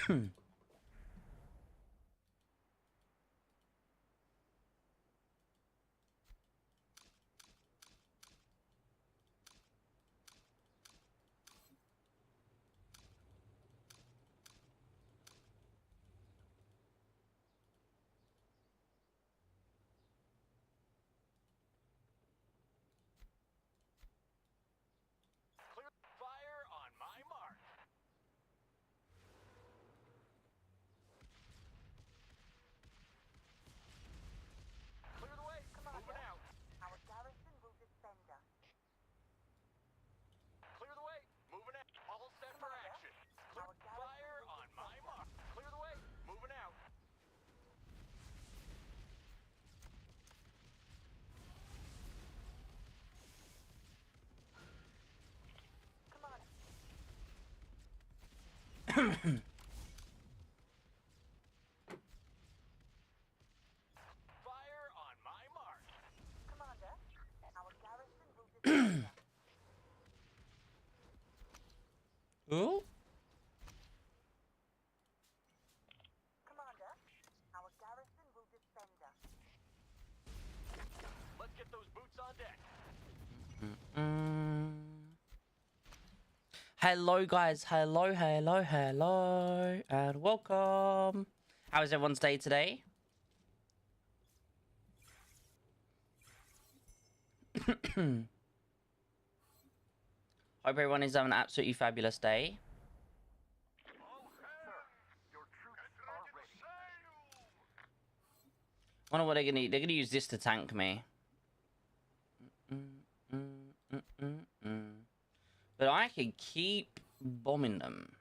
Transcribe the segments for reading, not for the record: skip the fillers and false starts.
Ooh. Hello guys, hello, and welcome. How is everyone's day today? Hope everyone is having an absolutely fabulous day. Wonder what they're gonna use this to tank me. But I can keep bombing them.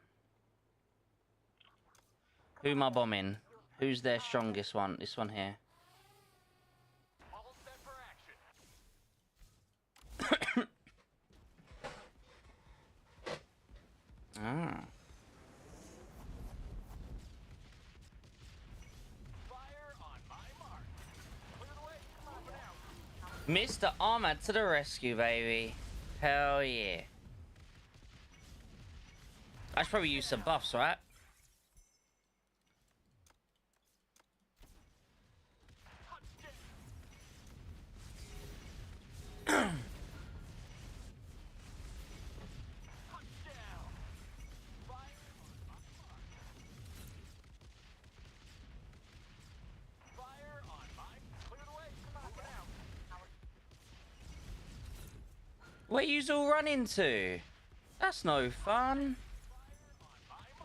Who am I bombing? Who's their strongest one? This one here. Ah. Mr. Armor to the rescue, baby. Hell yeah. I should probably use some buffs, right? Where yous all running to? That's no fun.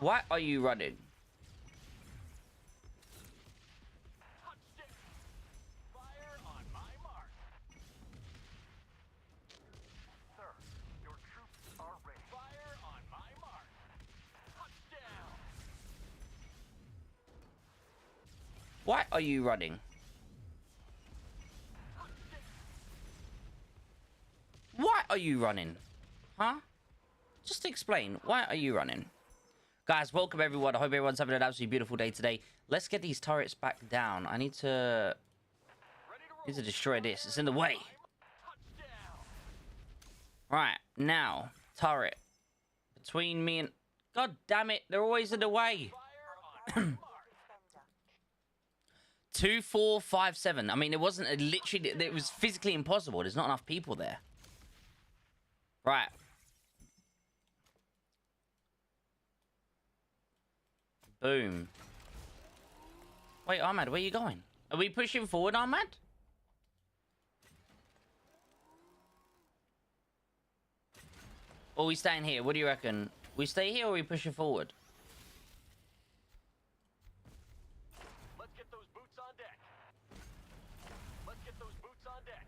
Why are you running? Why are you running? Why are you running? Huh? Just explain. Why are you running? Guys, welcome everyone. I hope everyone's having an absolutely beautiful day today. Let's get these turrets back down. I need to destroy this. It's in the way. Right, now. Turret. Between me and... God damn it. They're always in the way. 2, 4, 5, 7. I mean, it wasn't literally... It was physically impossible. There's not enough people there. Right. Boom. Wait, Ahmad, where are you going? Are we pushing forward, Ahmad? Or are we staying here? What do you reckon? We stay here or we push it forward? Let's get those boots on deck. Let's get those boots on deck.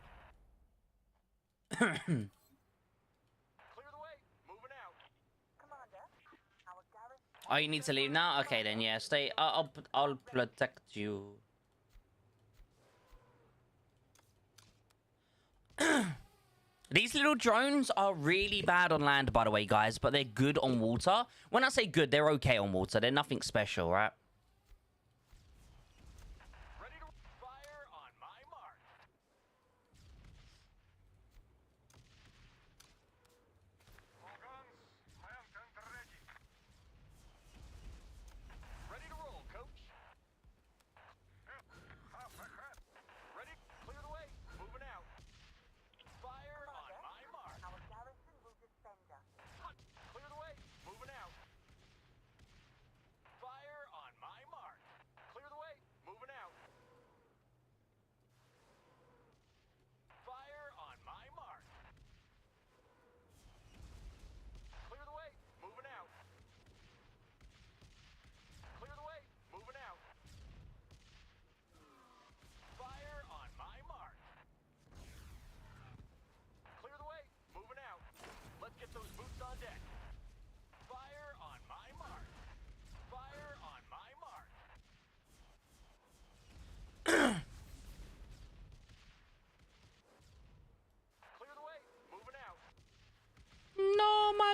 Clear the way. Moving out. Commander, our garrison... Oh, you need to leave now? Okay, then, yeah. Stay. I'll protect you. These little drones are really bad on land, by the way, guys, but they're good on water. When I say good, they're okay on water. They're nothing special, right? Ready to fire on my mark. All guns, I am ready.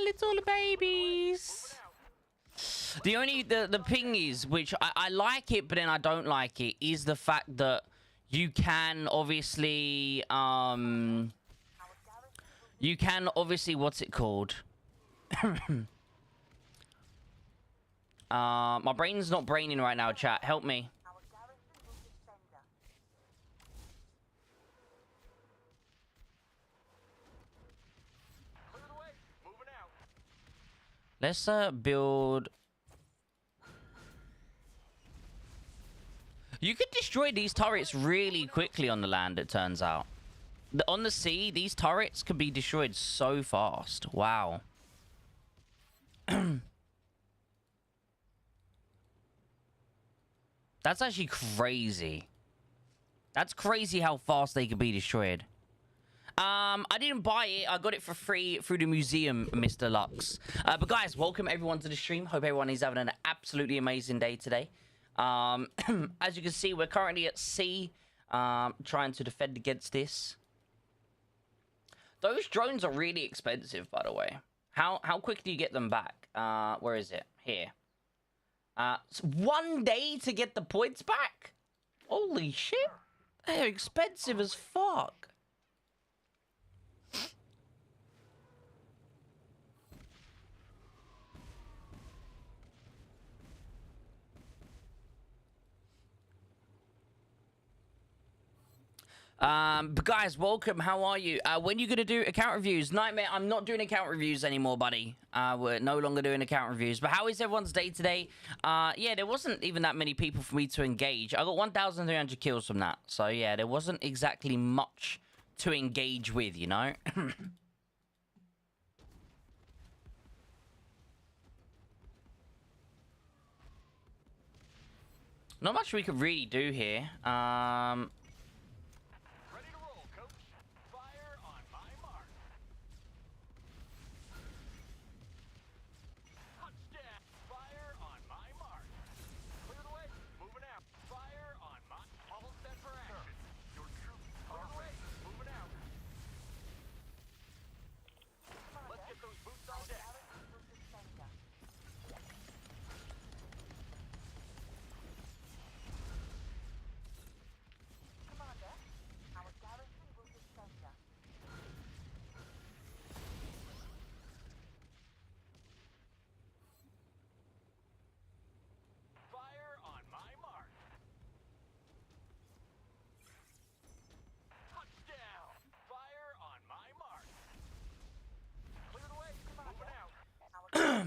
little babies. The ping is, which I like it, but then I don't like it, is the fact that you can obviously what's it called? My brain's not braining right now, chat. Help me. Let's build. You could destroy these turrets really quickly on the land, it turns out. On the sea, these turrets could be destroyed so fast. Wow. That's actually crazy. That's crazy how fast they could be destroyed. I didn't buy it. I got it for free through the museum, Mr. Lux. But guys, welcome everyone to the stream. Hope everyone is having an absolutely amazing day today. As you can see, we're currently at sea, trying to defend against this. Those drones are really expensive, by the way. How quick do you get them back? Where is it? Here. It's 1 day to get the points back? Holy shit. They're expensive as fuck. But guys, welcome. How are you? When are you gonna do account reviews? Nightmare, I'm not doing account reviews anymore, buddy. We're no longer doing account reviews. But how is everyone's day today? Yeah, there wasn't even that many people for me to engage. I got 1,300 kills from that. So yeah, there wasn't exactly much to engage with, you know? Not much we could really do here.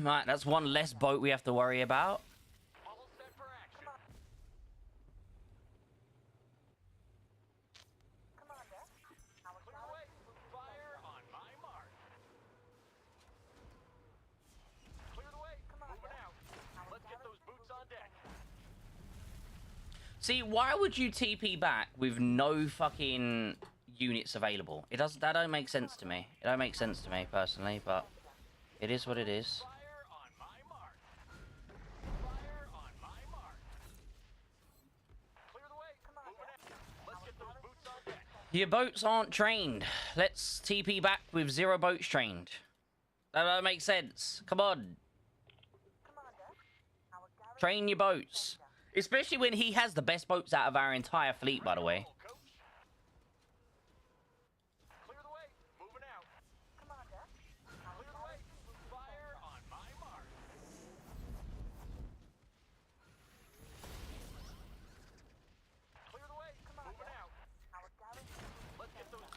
Right, that's one less boat we have to worry about. See, why would you TP back with no fucking units available? That don't make sense to me. It don't make sense to me personally, but it is what it is. Your boats aren't trained. Let's TP back with 0 boats trained. That don't make sense. Come on. Train your boats. Especially when he has the best boats out of our entire fleet, by the way.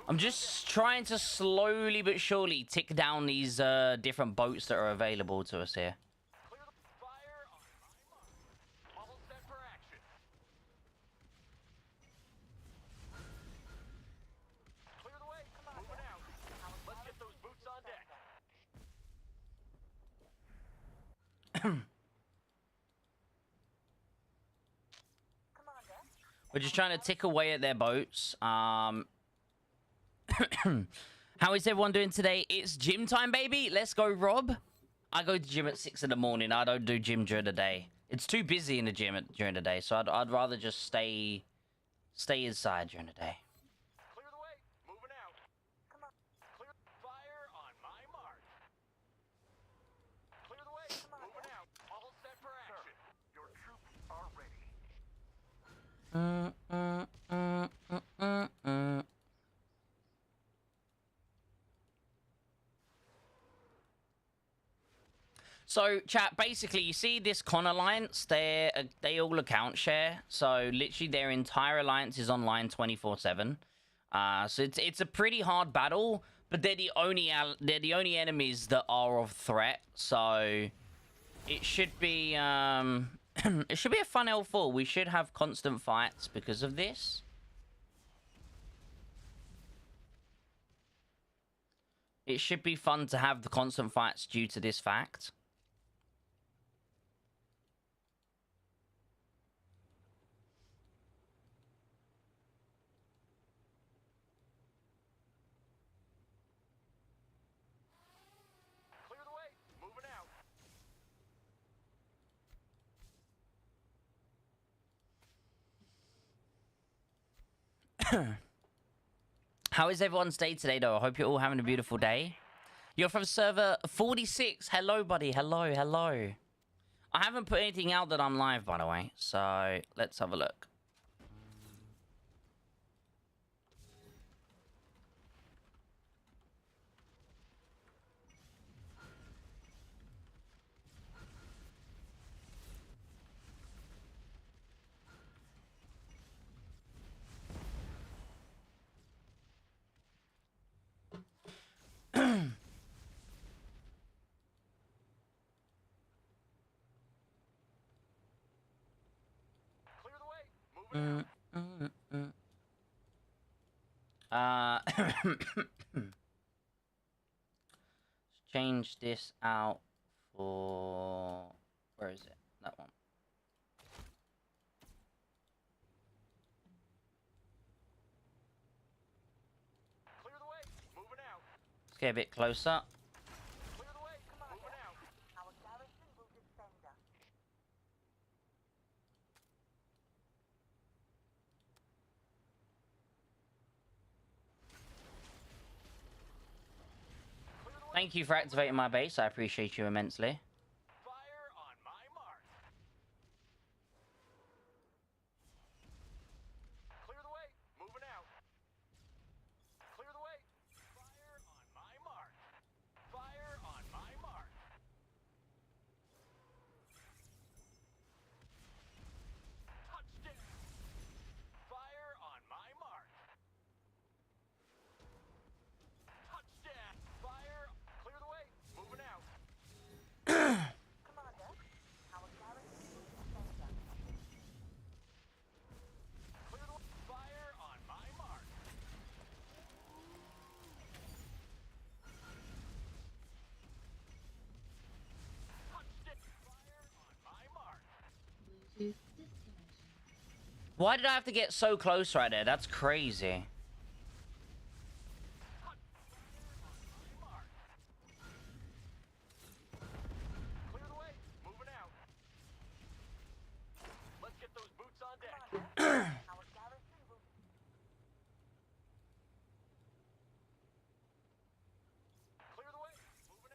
I'm just trying to slowly but surely tick down these different boats that are available to us here. We're just trying to tick away at their boats. How is everyone doing today? It's gym time, baby. Let's go, Rob. I go to gym at 6 in the morning. I don't do gym during the day. It's too busy in the gym during the day, so I'd rather just stay inside during the day. Clear the way. Moving out. Come on. Clear fire on my mark. So, chat, basically, you see this Con Alliance, they all account share. So, literally, their entire alliance is online 24/7. So, it's a pretty hard battle, but they're the only enemies that are of threat. So, it should be it should be a fun L4. We should have constant fights because of this. It should be fun to have the constant fights due to this fact. Clear the way. Moving out. How is everyone's day today, though? I hope you're all having a beautiful day. You're from server 46. Hello, buddy. Hello, hello. I haven't put anything out that I'm live, by the way. So, let's have a look. Clear the way. Moving out. Let's change this out for... Where is it? That one. Clear the way. Moving out. Let's get a bit closer. Clear the way. Moving out. Our garrison will defend us. Clear the way. Thank you for activating my base. I appreciate you immensely. Fire on my mark. Clear the way. Moving out. Clear the way. Fire on my mark. Fire on my mark. Touchdown. Fire on my mark. Touchdown. Fire. Clear the way. Moving out. Commander, our garrison will defend us. Clear the way. Fire on my mark. Touchdown. Fire on my mark. Bluetooth disconnection. Why did I have to get so close right there? That's crazy. Mark. Clear the way. Moving out. Let's get those boots on deck. Commander, our garrison will Clear the way. Moving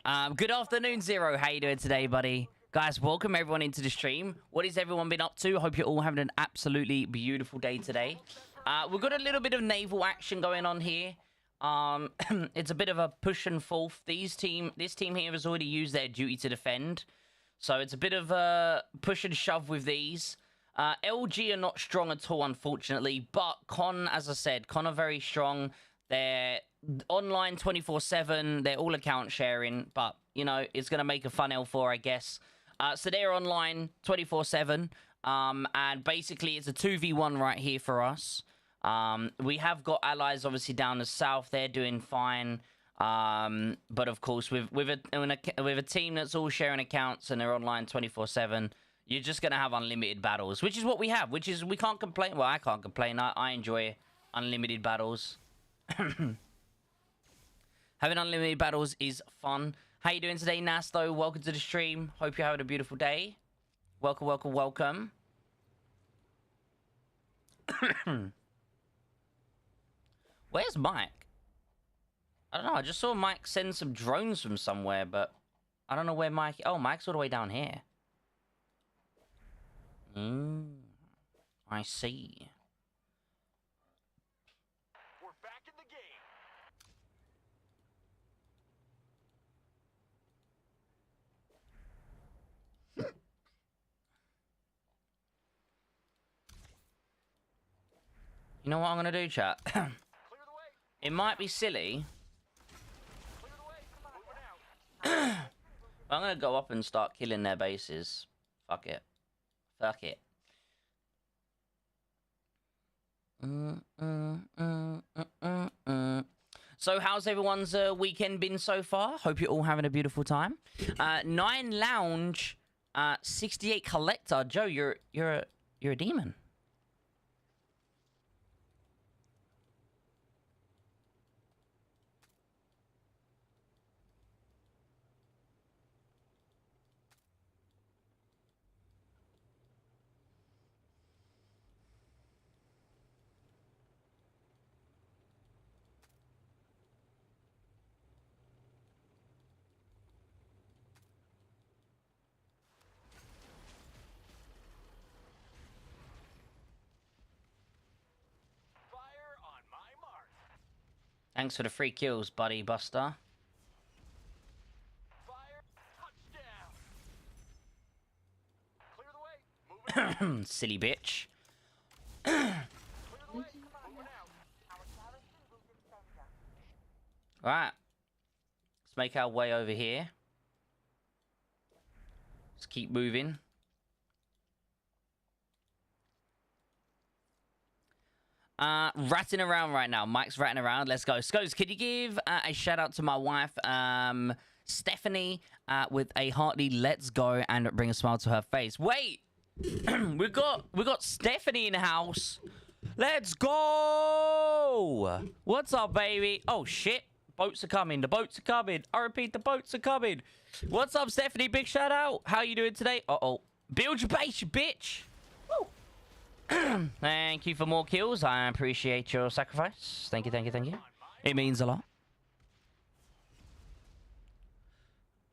out. Good afternoon, Zero. How you doing today, buddy? Guys, welcome everyone into the stream. What has everyone been up to? Hope you're all having an absolutely beautiful day today. We've got a little bit of naval action going on here. It's a bit of a push and forth. This team here has already used their duty to defend. So it's a bit of a push and shove with these. LG are not strong at all, unfortunately. But Con, as I said, Con are very strong. They're online 24/7. They're all account sharing. But, you know, it's going to make a fun L4, I guess. So they're online 24/7. And basically, it's a 2v1 right here for us. We have got allies, obviously, down the south. They're doing fine. But, of course, with a team that's all sharing accounts and they're online 24/7, you're just going to have unlimited battles, which is what we have, which is we can't complain. Well, I can't complain. I enjoy unlimited battles. Having unlimited battles is fun. How you doing today, Nasto? Welcome to the stream. Hope you're having a beautiful day. Welcome, welcome, welcome. Where's Mike? I don't know. I just saw Mike send some drones from somewhere, but I don't know where Mike... Oh, Mike's all the way down here. I see. We're back in the game. You know what I'm gonna do, chat? Clear the way. It might be silly. Clear the way. Moving out. I'm gonna go up and start killing their bases. Fuck it. Fuck it. So how's everyone's weekend been so far? Hope you're all having a beautiful time. 9 lounge, 68 collector. Joe, you're a demon. Fire on my mark. Thanks for the free kills, buddy Buster. Fire. Touchdown. Clear the way. Moving out. Silly bitch. Clear the way. Losing Moving out. Our garrison will defend us. Right. Let's make our way over here. Let's keep moving. Ratting around right now. Mike's ratting around. Let's go. Scos, could you give a shout out to my wife, Stephanie, with a hearty let's go and bring a smile to her face. Wait, we got Stephanie in the house. Let's go. What's up, baby? Oh shit, boats are coming. The boats are coming. I repeat, the boats are coming. What's up, Stephanie? Big shout out. How you doing today? Uh-oh. Build your base, you bitch. Woo. Thank you for more kills. I appreciate your sacrifice. Thank you, thank you, thank you. It means a lot.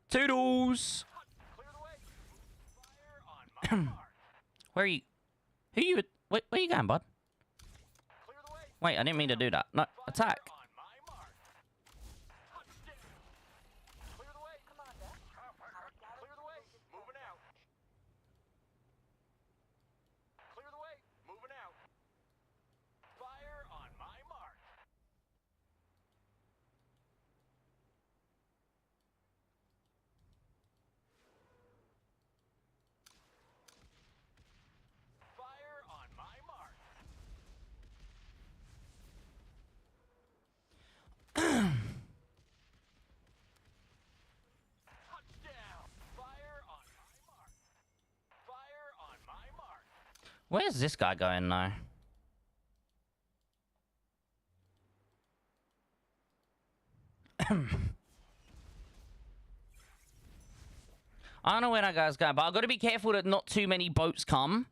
Toodles. Clear the way. Fire on my mark. Where are you? Who you? Where you going, bud? Clear the way. Wait, I didn't mean to do that. No, attack. On my mark. Touchdown. Clear the way. Commander, our Clear garrison the way. will defend Moving out. Clear the way. Moving out. Fire on my mark. Fire on my mark. Touchdown. Fire on my mark. Fire on my mark. Where's this guy going though? I don't know where that guy's going, but I've got to be careful that not too many boats come.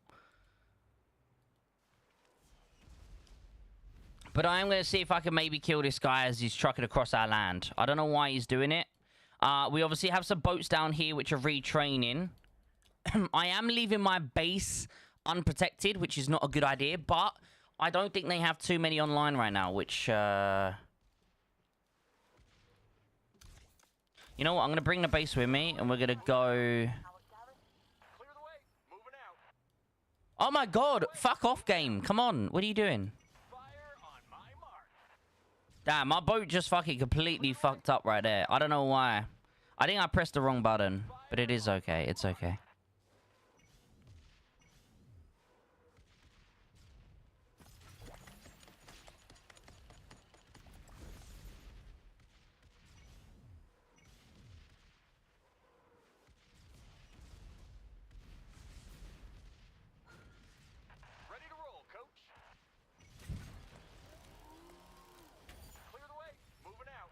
But I am going to see if I can maybe kill this guy as he's trucking across our land. I don't know why he's doing it. We obviously have some boats down here which are retraining. I am leaving my base unprotected, which is not a good idea. But I don't think they have too many online right now, which... You know what? I'm going to bring the base with me, and we're going to go... our garrison. Clear the way. Moving out. Oh my god! Fuck off, game! Come on, what are you doing? Fire on my mark. Damn, my boat just fucking completely fucked up right there. I don't know why. I think I pressed the wrong button, but it is okay. It's okay. Ready to roll, coach. Clear the way. Moving out.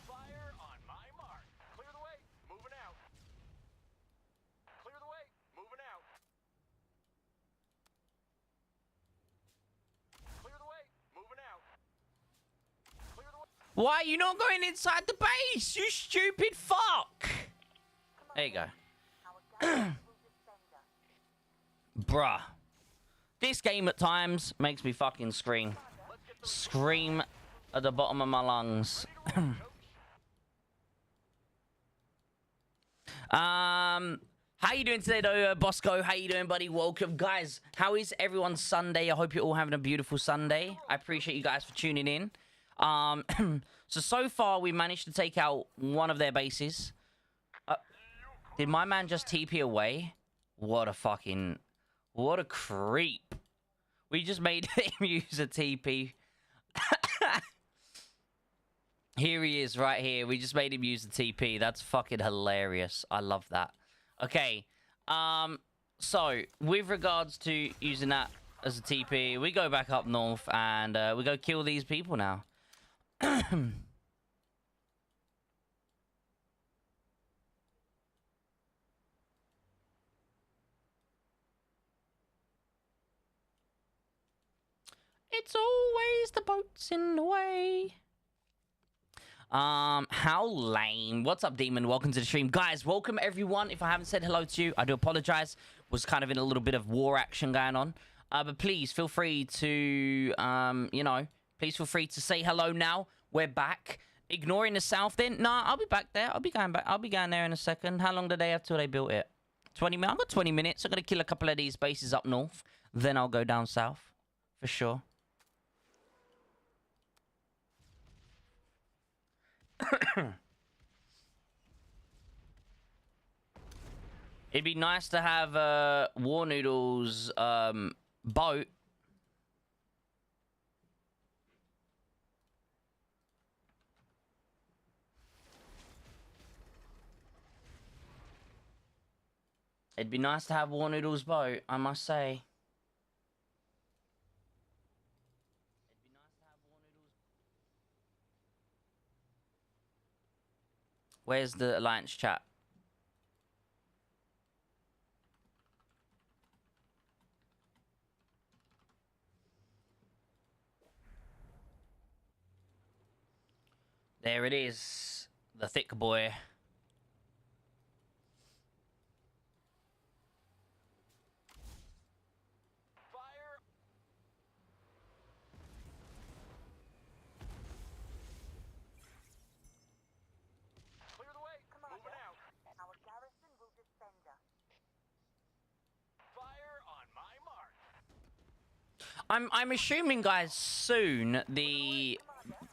Fire on my mark. Clear the way. Moving out. Clear the way. Moving out. Clear the way. Moving out. Clear the way. Why are you not going inside the base? You stupid fuck! There you go. Our garrison will defend us. Bruh. This game at times makes me fucking scream. Scream at the bottom of my lungs. How you doing today, though, Bosco? How you doing, buddy? Welcome, guys. How is everyone's Sunday? I hope you're all having a beautiful Sunday. I appreciate you guys for tuning in. So far we managed to take out one of their bases. Did my man just TP away? What a creep. We just made him use a TP. Here he is right here. We just made him use the TP. That's fucking hilarious. I love that. Okay. So with regards to using that as a TP, we go back up north and we go kill these people now. It's always the boats in the way. How lame. What's up, Demon? Welcome to the stream. Guys, welcome everyone. If I haven't said hello to you, I do apologize. Was kind of in a little bit of war action going on. But please feel free to, you know, please feel free to say hello now. We're back. Ignoring the south then? Nah, I'll be back there. I'll be going back. I'll be going there in a second. How long do they have till they built it? 20 minutes? I've got 20 minutes. I'm going to kill a couple of these bases up north. Then I'll go down south. For sure. It'd be nice to have War Noodle's boat. It'd be nice to have War Noodle's boat, I must say. Where's the Alliance chat? There it is. The thick boy. Fire! Clear the way! Moving out! Our garrison will defend us. Fire on my mark! I'm assuming, guys, soon the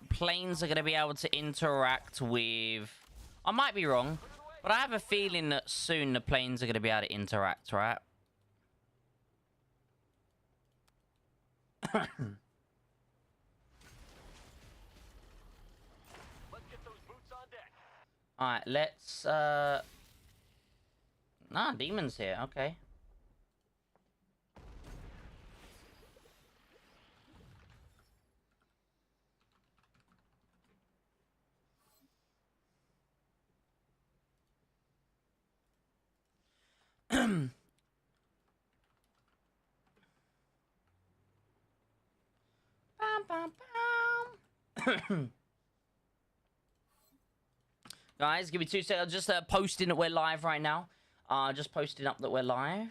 planes are going to be able to interact with... I might be wrong, but I have a feeling that soon the planes are going to be able to interact, right? Let's get those boots on deck. Alright, let's... Nah, Demon's here, okay. Bam, bam, bam. Guys, give me 2 seconds. Just posting that we're live right now. Just posting up that we're live.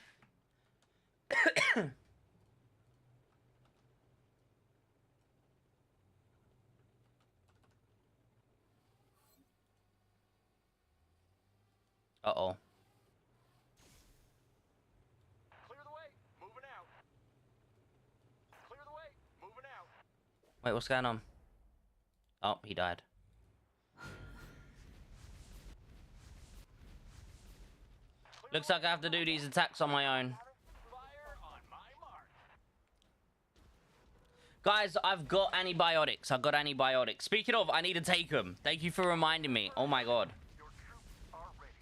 Uh-oh. Clear the way! Moving out! Clear the way! Moving out! Wait, what's going on? Oh, he died. Looks like I have to do these attacks on my own. Fire on my mark! Guys, I've got antibiotics. I've got antibiotics. Speaking of, I need to take them. Thank you for reminding me. Oh my god. Your troops are ready.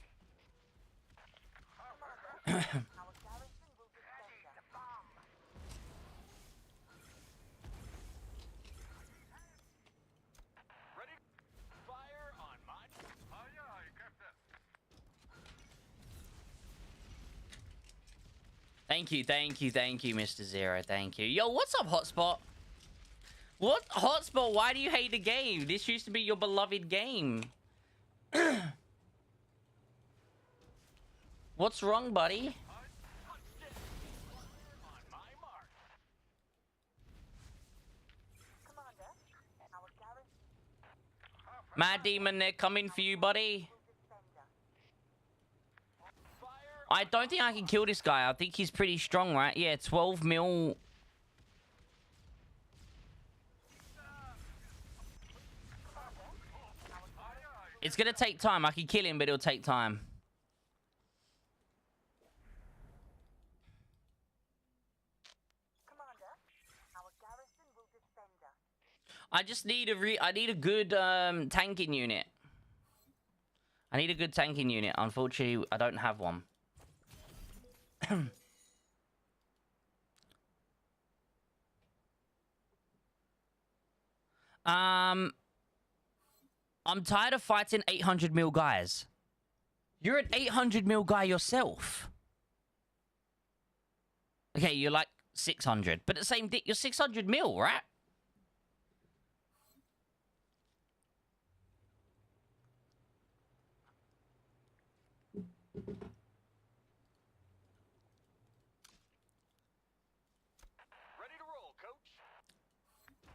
Our garrison will defend us. Ready? Fire on my... Aye, aye, Captain. Thank you, Mr. Zero. Thank you. Yo, what's up, Hotspot? What? Hotspot, why do you hate the game? This used to be your beloved game. What's wrong, buddy? On my mark. Commander, our garrison Mad Demon, they're coming for you, buddy. will defend us. I don't think I can kill this guy. I think he's pretty strong, right? Yeah, 12 mil. It's gonna take time. I can kill him, but it'll take time. Commander, our garrison will defend us. I just need I need a good tanking unit. I need a good tanking unit. Unfortunately, I don't have one. I'm tired of fighting 800 mil guys. You're an 800 mil guy yourself. Okay, you're like 600, but at the same you're 600 mil, right? Ready to roll, coach.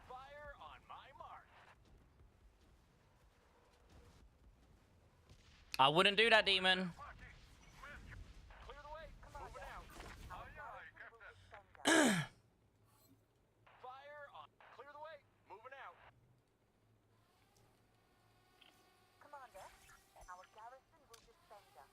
Fire on my mark. I wouldn't do that, demon. Clear the way. Moving out. Our garrison will defend us. Fire on. Clear the way. Moving out. Commander, our garrison will defend us.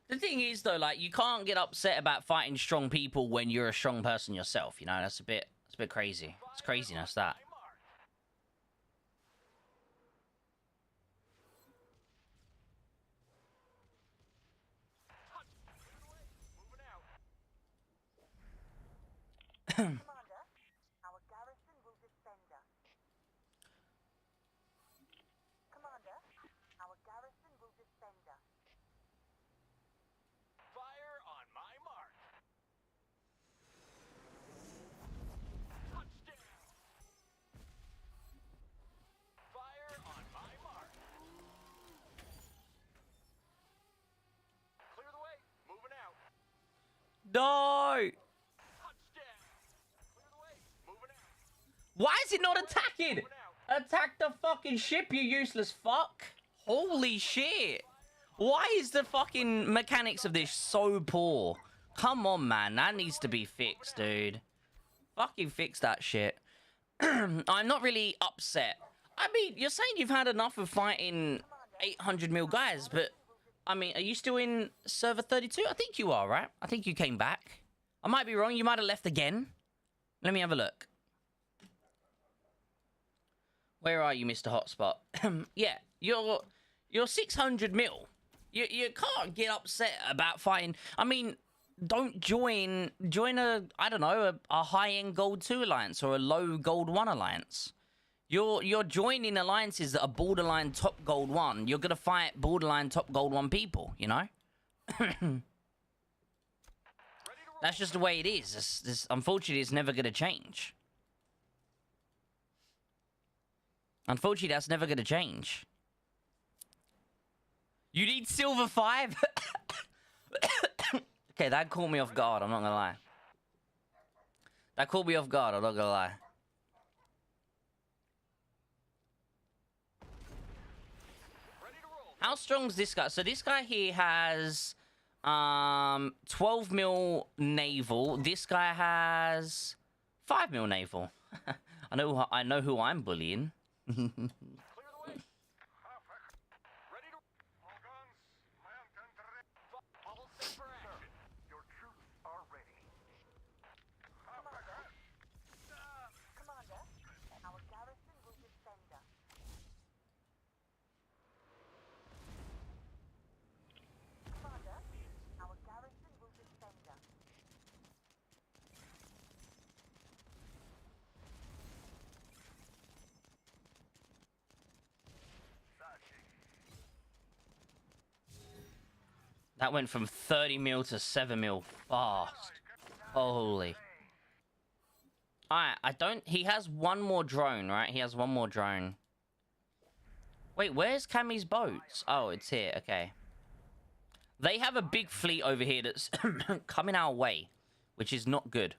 The thing is, though, like, you can't get upset about fighting strong people when you're a strong person yourself. You know, that's a bit crazy. It's craziness, that. My mark. Clear the way. Moving out. Commander, our garrison will defend us. Commander, our garrison will defend us. Fire on my mark. Touchdown. Fire on my mark. Clear the way. Moving out. No! Touchdown. Clear the way. Moving out. Why is it not attacking? Moving out. Attack the fucking ship, you useless fuck! Holy shit! Why is the fucking mechanics of this so poor? Come on, man. That needs to be fixed, dude. Fucking fix that shit. I'm not really upset. I mean, you're saying you've had enough of fighting 800 mil guys, but... I mean, are you still in server 32? I think you are, right? I think you came back. I might be wrong. You might have left again. Let me have a look. Where are you, Mr. Hotspot? Yeah, you're 600 mil. You can't get upset about fighting. I mean, don't join a, I don't know, a high-end gold 2 alliance or a low gold 1 alliance. You're joining alliances that are borderline top gold 1. You're gonna fight borderline top gold 1 people, you know? That's just the way it is. This unfortunately, it's never gonna change. Unfortunately, that's never gonna change. You need silver 5? Okay, that caught me off guard, I'm not gonna lie. That caught me off guard, I'm not gonna lie. Ready to roll. How strong is this guy? So this guy here has 12 mil naval. This guy has 5 mil naval. I know who I'm bullying. Clear the way. Ready to... All guns. All set for action. Your troops are ready. Commander, our garrison will defend us. Commander, our garrison will defend us. That went from 30 mil to 7 mil fast. Holy. Alright, he has one more drone, right? He has one more drone. Wait, where's Cammy's boats? Oh, it's here, okay. They have a big fleet over here that's coming our way, which is not good.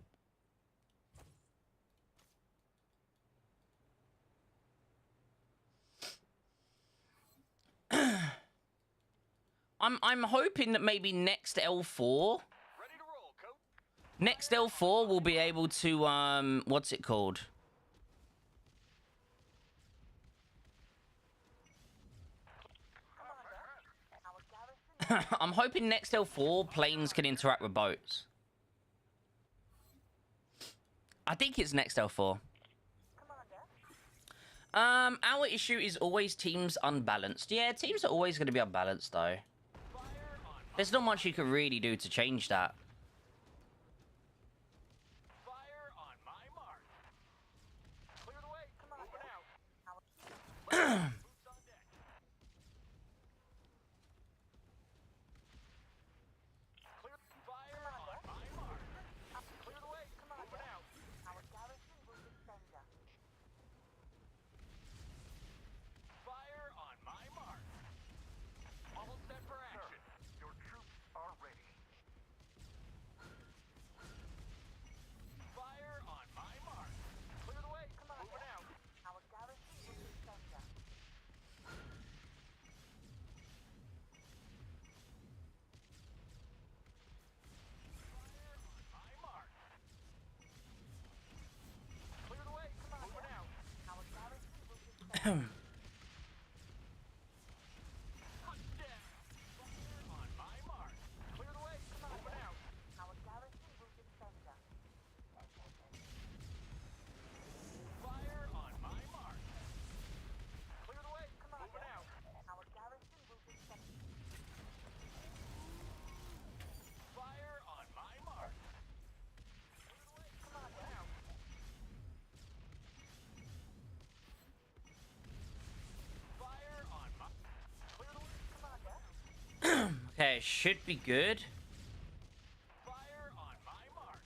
I'm hoping that maybe next L4, Ready to roll, coach. next L4 will be able to what's it called? Commander, our garrison I'm hoping next L4 planes can interact with boats. I think it's next L4. Commander, Our issue is always teams unbalanced. Yeah, teams are always going to be unbalanced, though. Fire on There's not much you can really do to change that. fire on my mark. Clear the way. Commander. Moving out. our Boots on deck. Clear fire on my mark. Clear the way. Moving out. our garrison will defend us. Fire on my mark. All set for action. Your troops are ready. Fire on my mark. Clear the way. Moving out. Our garrison will defend us. Fire on my mark. Clear the way. Moving out. Our garrison will defend us. Touchdown. Fire on my mark. Clear the way. Moving out. Our garrison will defend us. Fire on my mark. Clear the way. Moving out. Our garrison will defend us. Fire on my mark. Clear the way. Moving out. Fire on my. Clear the way. Commander, Okay, should be good. Fire on my mark.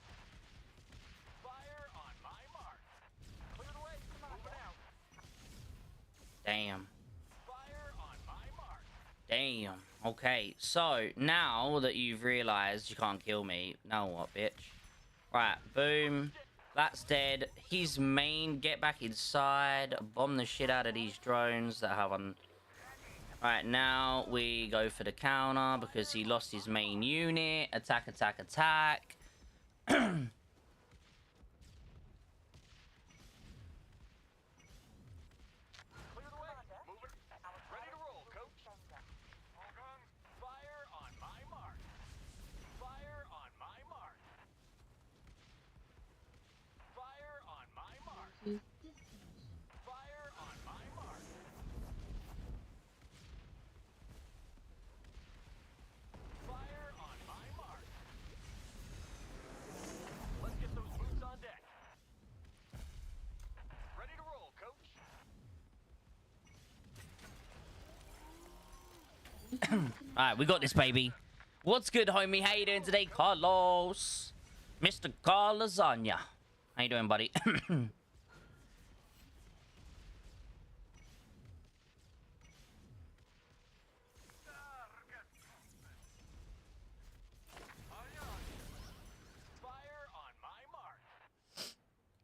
Fire on my mark. Clear the way. Moving out. Damn. Fire on my mark. Damn. Okay, so now that you've realized you can't kill me, now what, bitch? Right, boom. That's dead. His main, get back inside, bomb the shit out of these drones that have on. Right, now we go for the counter because he lost his main unit. Attack, attack, attack. Clear the way. Moving. Ready to roll, coach. defend us. All guns. Fire on my mark. Fire on my mark. Fire on my mark. Use distance. Fire on my mark. Fire on my mark. Let's get those boots on deck. Ready to roll, coach. Alright, we got this, baby. What's good, homie? How you doing today, Carlos? Mr. Carl Lasagna. How you doing, buddy? Fire on my mark.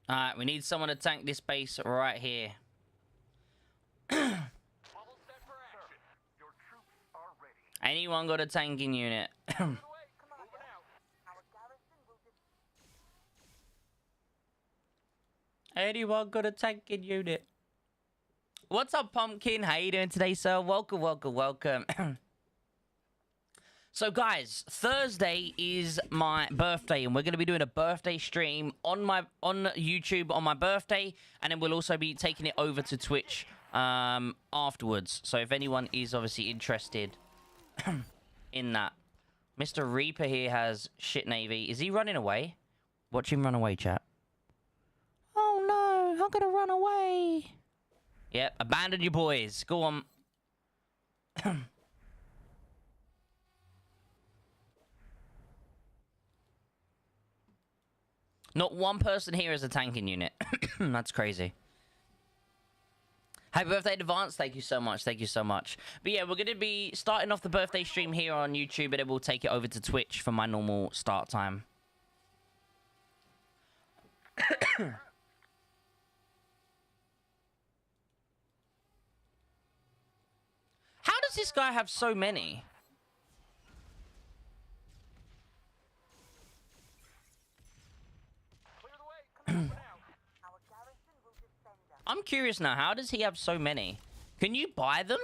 Alright, we need someone to tank this base right here. All set for action. Your troops are ready. Anyone got a tanking unit? Clear the way. Moving out. Our garrison will defend Anyone got a tanking unit? What's up, Pumpkin? How you doing today, sir? Welcome, welcome, welcome. So, guys, Thursday is my birthday, and we're going to be doing a birthday stream on YouTube on my birthday, and then we'll also be taking it over to Twitch afterwards. So, if anyone is obviously interested in that, Mr. Reaper here has shit navy. Is he running away? Watch him run away, chat. Oh no, I'm gonna run away. Yep, abandon your boys. Go on. Not one person here is a tanking unit. That's crazy. Happy birthday in advance. Thank you so much. Thank you so much. But yeah, we're going to be starting off the birthday stream here on YouTube, and then we'll take it over to Twitch for my normal start time. How does this guy have so many? I'm curious now. How does he have so many? Can you buy them?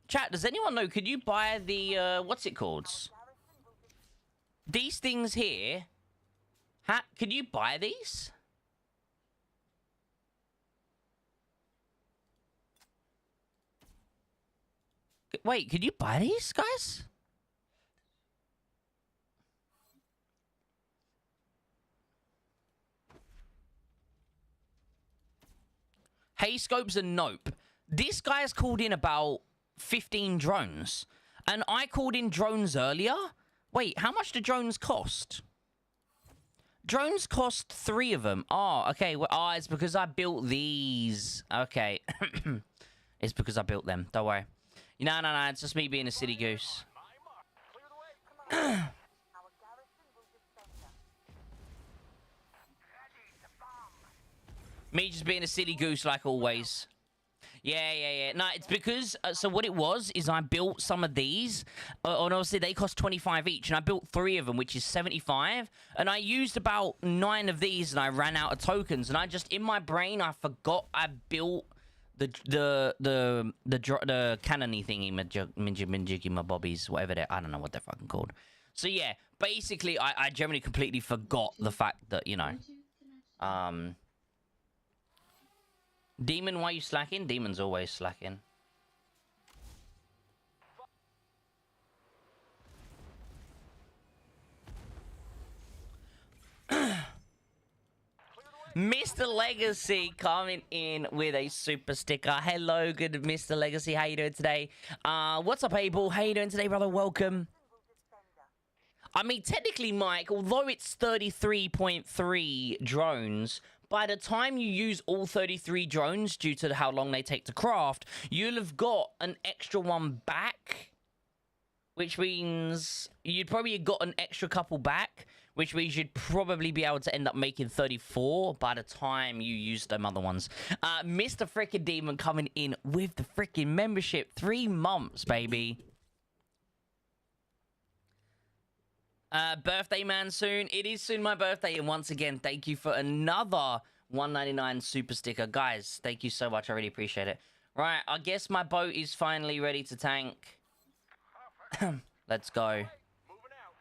Chat, does anyone know? Could you buy the, what's it called? These things here. Can you buy these? Wait, could you buy these, guys? Hey, Scopes and Nope. This guy's called in about 15 drones. And I called in drones earlier. Wait, how much do drones cost? Drones cost 3 of them. Oh, okay. Well, it's because I built these. Okay. It's because I built them. Don't worry. No. It's just me being a silly goose. Clear the way. Our garrison will defend us. Ready to bomb. Me just being a silly goose like always. Yeah. No, it's because... so what it was is I built some of these. And obviously they cost 25 each. And I built 3 of them, which is 75. And I used about 9 of these and I ran out of tokens. And I just... In my brain, I forgot I built the cannon-y thingy. Minjiggy, my bobbies, whatever they're... I don't know what they're fucking called. So yeah, basically, I generally completely forgot the fact that, you know... Demon, why you slacking? Demon's always slacking. Mr. Legacy coming in with a super sticker. Hello, good Mr. Legacy. How you doing today? What's up, Abel? How you doing today, brother? Welcome. I mean, technically, Mike, although it's 33.3 drones, by the time you use all 33 drones, due to how long they take to craft, you'll have got an extra one back, which means you'd probably have got an extra couple back, which means you'd probably be able to end up making 34 by the time you use them other ones. Mr. Frickin' Demon coming in with the frickin' membership. 3 months, baby. Birthday man soon. It is soon my birthday, and once again, thank you for another 199 super sticker. Guys, thank you so much. I really appreciate it. Right, I guess my boat is finally ready to tank. Let's go. Moving out.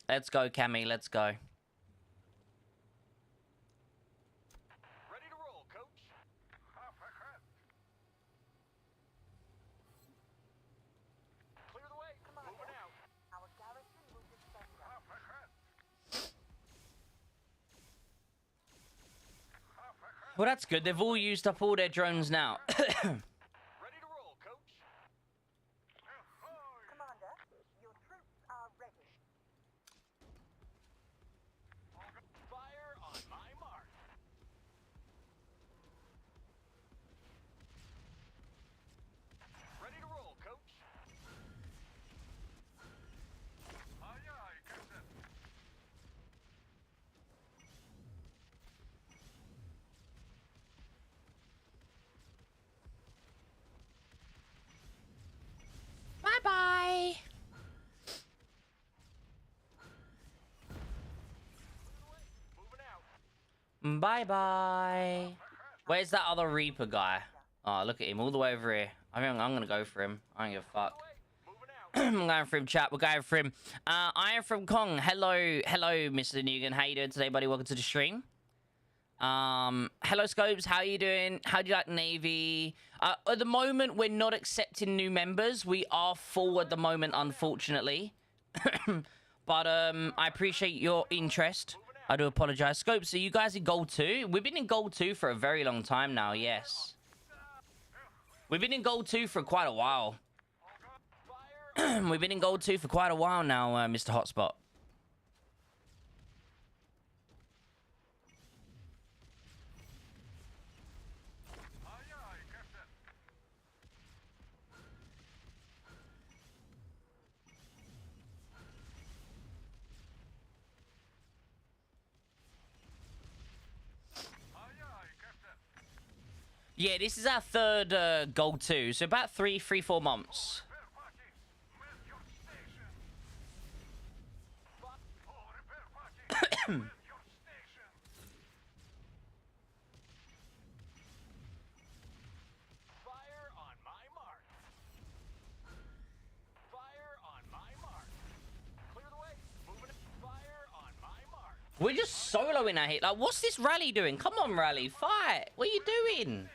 Let's go, Cammy. Let's go. Ready to roll, coach. Clear the way. Moving out. Our garrison will defend us. Well, that's good. They've all used up all their drones now. Ready to roll, coach. Commander, your troops are ready. Fire on my mark. Ready to roll, coach. Aye, aye, Captain. Bye-bye. Moving out. Bye-bye. Where's that other Reaper guy? Oh, look at him all the way over here. I think I'm gonna go for him. I don't give a fuck. Moving out. I'm going for him, chat. We're going for him. I am from Kong. Hello, Mr. Nugan. How you doing today, buddy? Welcome to the stream. Hello, Scopes. How you doing? How do you like Navy? At the moment, we're not accepting new members. We are full at the moment, unfortunately. But I appreciate your interest. I do apologize. Scopes, are you guys in Gold 2? We've been in Gold 2 for a very long time now, yes. We've been in Gold 2 for quite a while. We've been in Gold 2 for quite a while now, Mr. Hotspot. Aye, aye, Captain. Aye, aye, Captain. Yeah, this is our third Gold 2, so about 4 months. Repair party. With your station. Repair party. With your station. We're just soloing our hit. Like, what's this rally doing? Come on, rally, fight. What are you doing?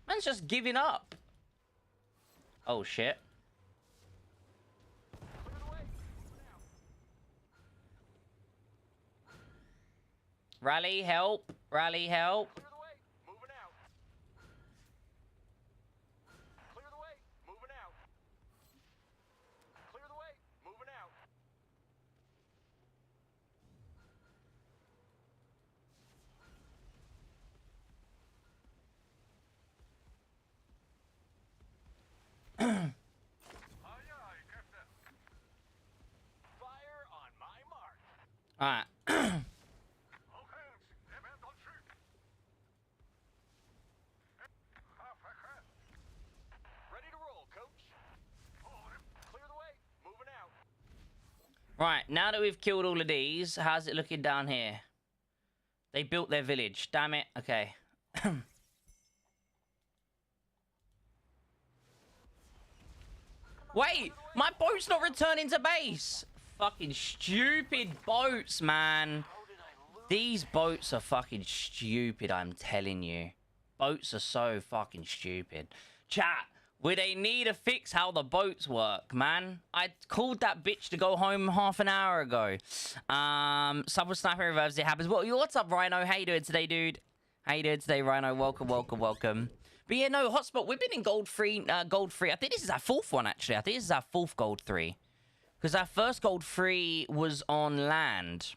Man's just giving up. Oh, shit. Clear the way. Moving out. Rally, help. Rally, help. Clear the way. Moving out. Clear the way. Moving out. Clear the way. Moving out. Aye, aye, Captain. Fire on my mark. All right. All hands, event on shoot. Ready to roll, coach. Clear the way. Moving out. Right, now that we've killed all of these, how's it looking down here? They built their village. Damn it. Okay. Wait, my boat's not returning to base. Fucking stupid boats, man. These boats are fucking stupid, I'm telling you. Boats are so fucking stupid. Chat, we they need to fix how the boats work, man. I called that bitch to go home half an hour ago. Sub with sniper reverse, it happens. Well, what's up, Rhino? How you doing today, dude? How you doing today, Rhino? Welcome, welcome, welcome. But yeah, no, hotspot. We've been in gold 3. I think this is our 4th one, actually. I think this is our 4th gold 3. Because our first gold 3 was on land.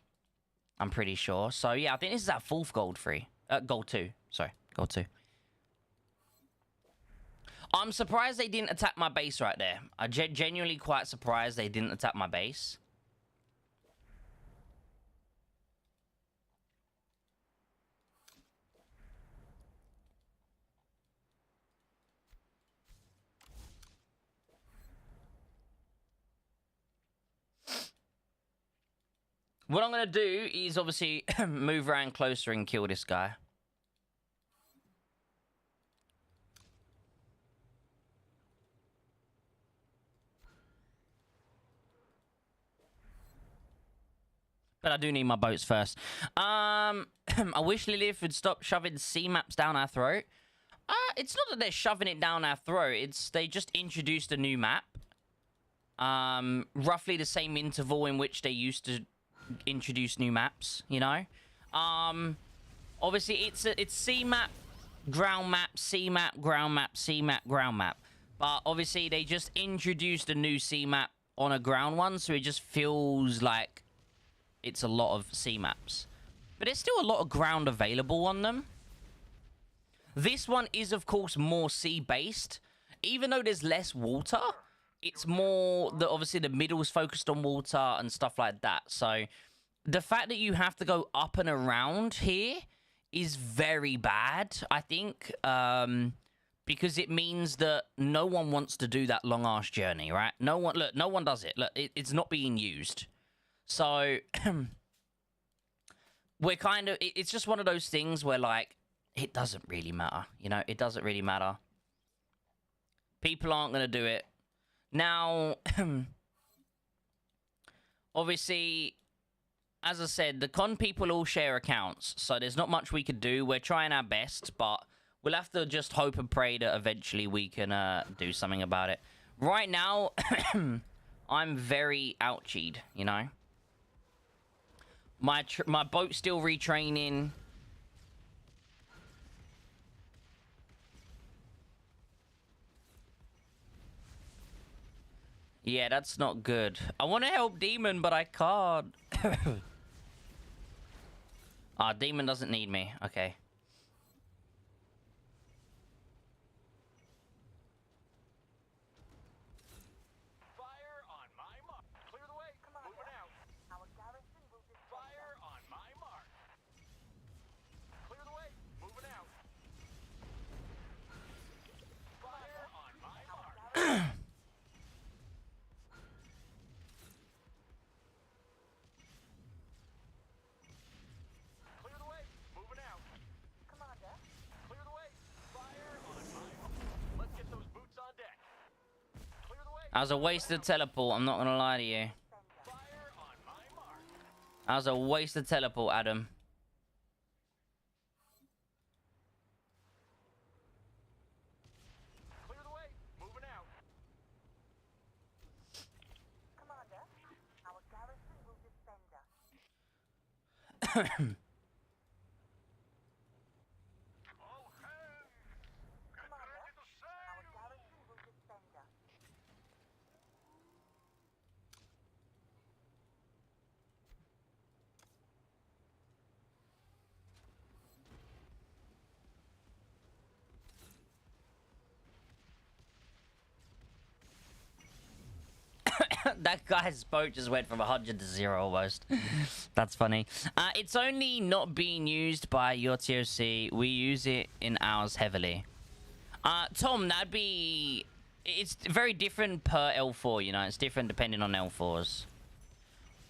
I'm pretty sure. So yeah, I think this is our 4th gold 3. Gold 2. Sorry, gold 2. I'm surprised they didn't attack my base right there. I'm genuinely quite surprised they didn't attack my base. What I'm going to do is obviously move around closer and kill this guy. But I do need my boats first. I wish Lilith would stop shoving C maps down our throat. It's not that they're shoving it down our throat. It's they just introduced a new map. Roughly the same interval in which they used to introduce new maps, you know. Obviously it's C map, ground map, C map, ground map, C map, ground map. But obviously they just introduced a new C map on a ground one, so it just feels like it's a lot of C maps. But there's still a lot of ground available on them. This one is, of course, more sea-based. Even though there's less water, it's more... obviously, the middle's focused on water and stuff like that. So, the fact that you have to go up and around here is very bad, I think. Because it means that no one wants to do that long-ass journey, right? No one... Look, no one does it. Look, it's not being used. So, we're kind of... It's just one of those things where, like, it doesn't really matter. You know, it doesn't really matter. People aren't going to do it. Now, obviously, as I said, the con people all share accounts. So, there's not much we could do. We're trying our best, but we'll have to just hope and pray that eventually we can do something about it. Right now, I'm very ouchied, you know? My boat's still retraining. Yeah, that's not good. I want to help Demon, but I can't. Ah, Demon doesn't need me. Okay. Fire on my mark. Clear the way. Moving out. Our garrison will defend Fire on my mark. Clear the way. Moving out. Fire on my mark. Clear the way. Moving out. Commander, Clear the way. Fire on my mark. Let's get those boots on deck. Clear the way. That was a wasted teleport, I'm not going to lie to you. Fire on my mark. That was a waste of teleport, Adam. Clear the way. Moving out. Commander, our garrison will defend us. All hands. Get Commander, ready to sail. our garrison will defend us. That guy's boat just went from 100 to 0 almost. That's funny. It's only not being used by your TOC. We use it in ours heavily. Tom, that'd be... It's very different per L4, you know? It's different depending on L4s.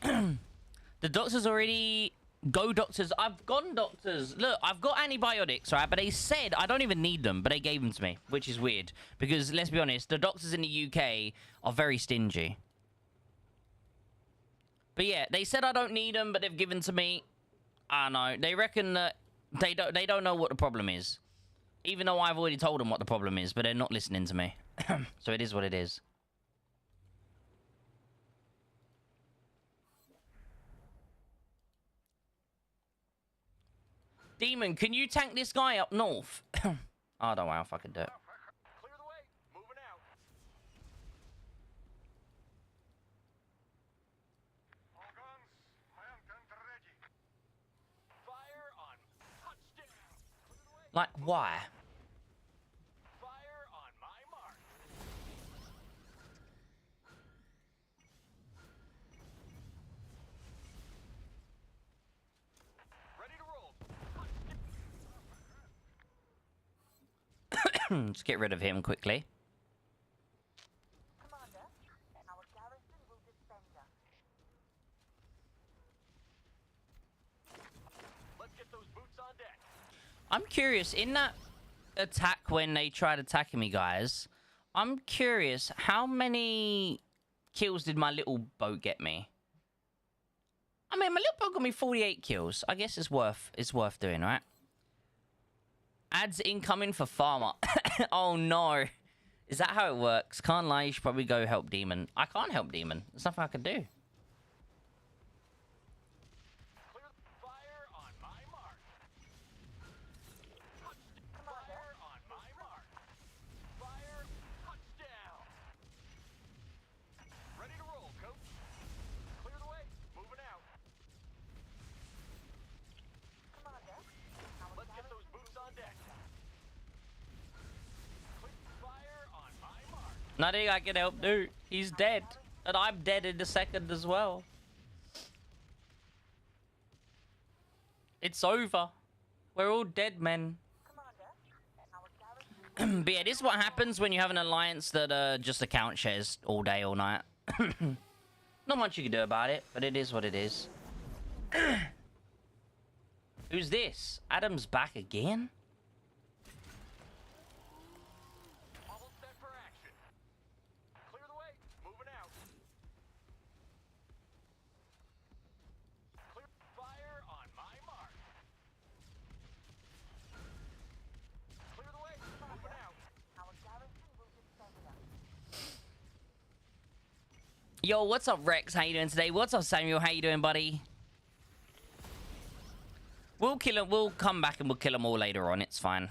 The doctor's already... Go doctors. I've gone doctors. Look, I've got antibiotics, right? But they said I don't even need them, but they gave them to me, which is weird. Because, let's be honest, the doctors in the UK are very stingy. But yeah, they said I don't need them, but they've given to me. I don't know. They reckon that they don't know what the problem is. Even though I've already told them what the problem is, but they're not listening to me. So it is what it is. Demon, can you tank this guy up north? Oh, don't worry, I'll fucking do it. Clear the way. Moving out. All guns. Land ready. Fire on. Touchdown. Clear the way. Like, why? Fire on my mark. Ready to roll. Let's get rid of him quickly. Commander, our garrison will defend us. Let's get those boots on deck. I'm curious, in that attack when they tried attacking me, guys, I'm curious, how many kills did my little boat get me? I mean, my little boat got me 48 kills. I guess it's worth doing, right? Ads incoming for farmer. Oh no. Is that how it works? Can't lie, you should probably go help Demon. I can't help Demon. There's nothing I can do. Clear fire on my mark. Fire on my mark. Fire touchdown. Ready to roll, coach. Clear the way. Moving out. Commander, our Let's get those garrison boots on deck. Clear fire on my mark. Nothing I can help do. He's dead. And I'm dead in a second as well. It's over. We're all dead men. Commander, our garrison But yeah, this is what happens when you have an alliance that just account shares all day, all night. Not much you can do about it, but it is what it is. Who's this? Adam's back again? Almost set for action. Clear the way. Moving out. Clear fire on my mark. Clear the way. Moving out. our garrison will defend us. Yo, what's up, Rex? How you doing today? What's up, Samuel? How you doing, buddy? We'll kill him. We'll come back and we'll kill them all later on. It's fine.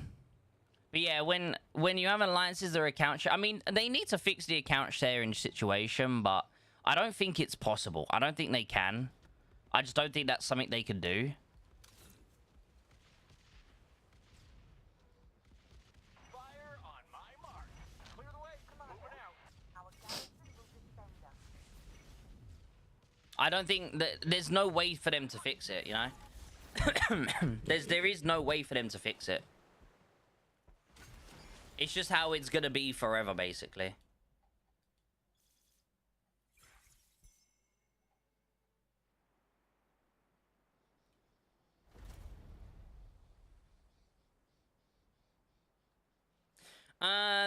But yeah, when you have alliances or account share, I mean, they need to fix the account sharing situation, but I don't think it's possible. I don't think they can. I just don't think that's something they can do. Fire on my mark. Clear the way. Moving out. Our garrison will defend us. I don't think that there's no way for them to fix it, you know? There is no way for them to fix it. It's just how it's gonna be forever, basically.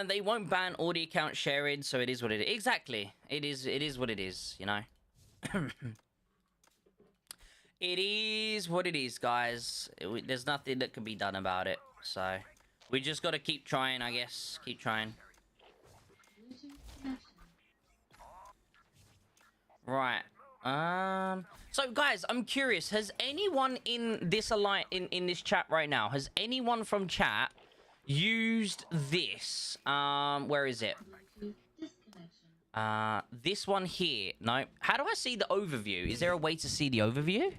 They won't ban all the account sharing, so it is what it is. Exactly. It is what it is, you know? It is what it is, guys. There's nothing that can be done about it. So, we just got to keep trying, I guess. Keep trying. Losing connection. Right. So, guys, I'm curious. Has anyone in this in this chat right now, has anyone from chat used this? Where is it? Bluetooth disconnection. This one here. No. How do I see the overview? Is there a way to see the overview?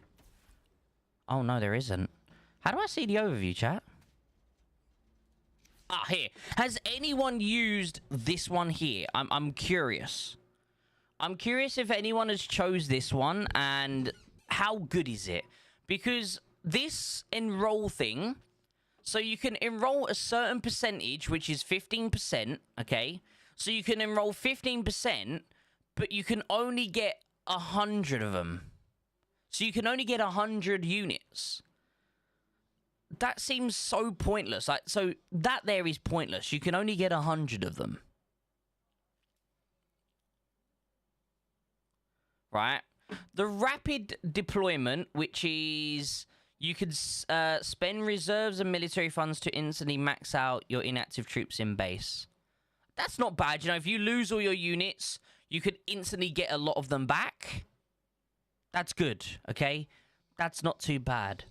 Oh, no, there isn't. How do I see the overview, chat? Ah, here. Has anyone used this one here? I'm curious. I'm curious if anyone has chose this one and how good is it? Because this enroll thing, so you can enroll a certain percentage, which is 15%, okay? So you can enroll 15%, but you can only get 100 of them. So you can only get 100 units. That seems so pointless. Like, so that there is pointless. You can only get 100 of them. Right? The rapid deployment, which is you can spend reserves and military funds to instantly max out your inactive troops in base. That's not bad. You know, if you lose all your units, you could instantly get a lot of them back. That's good, okay? That's not too bad.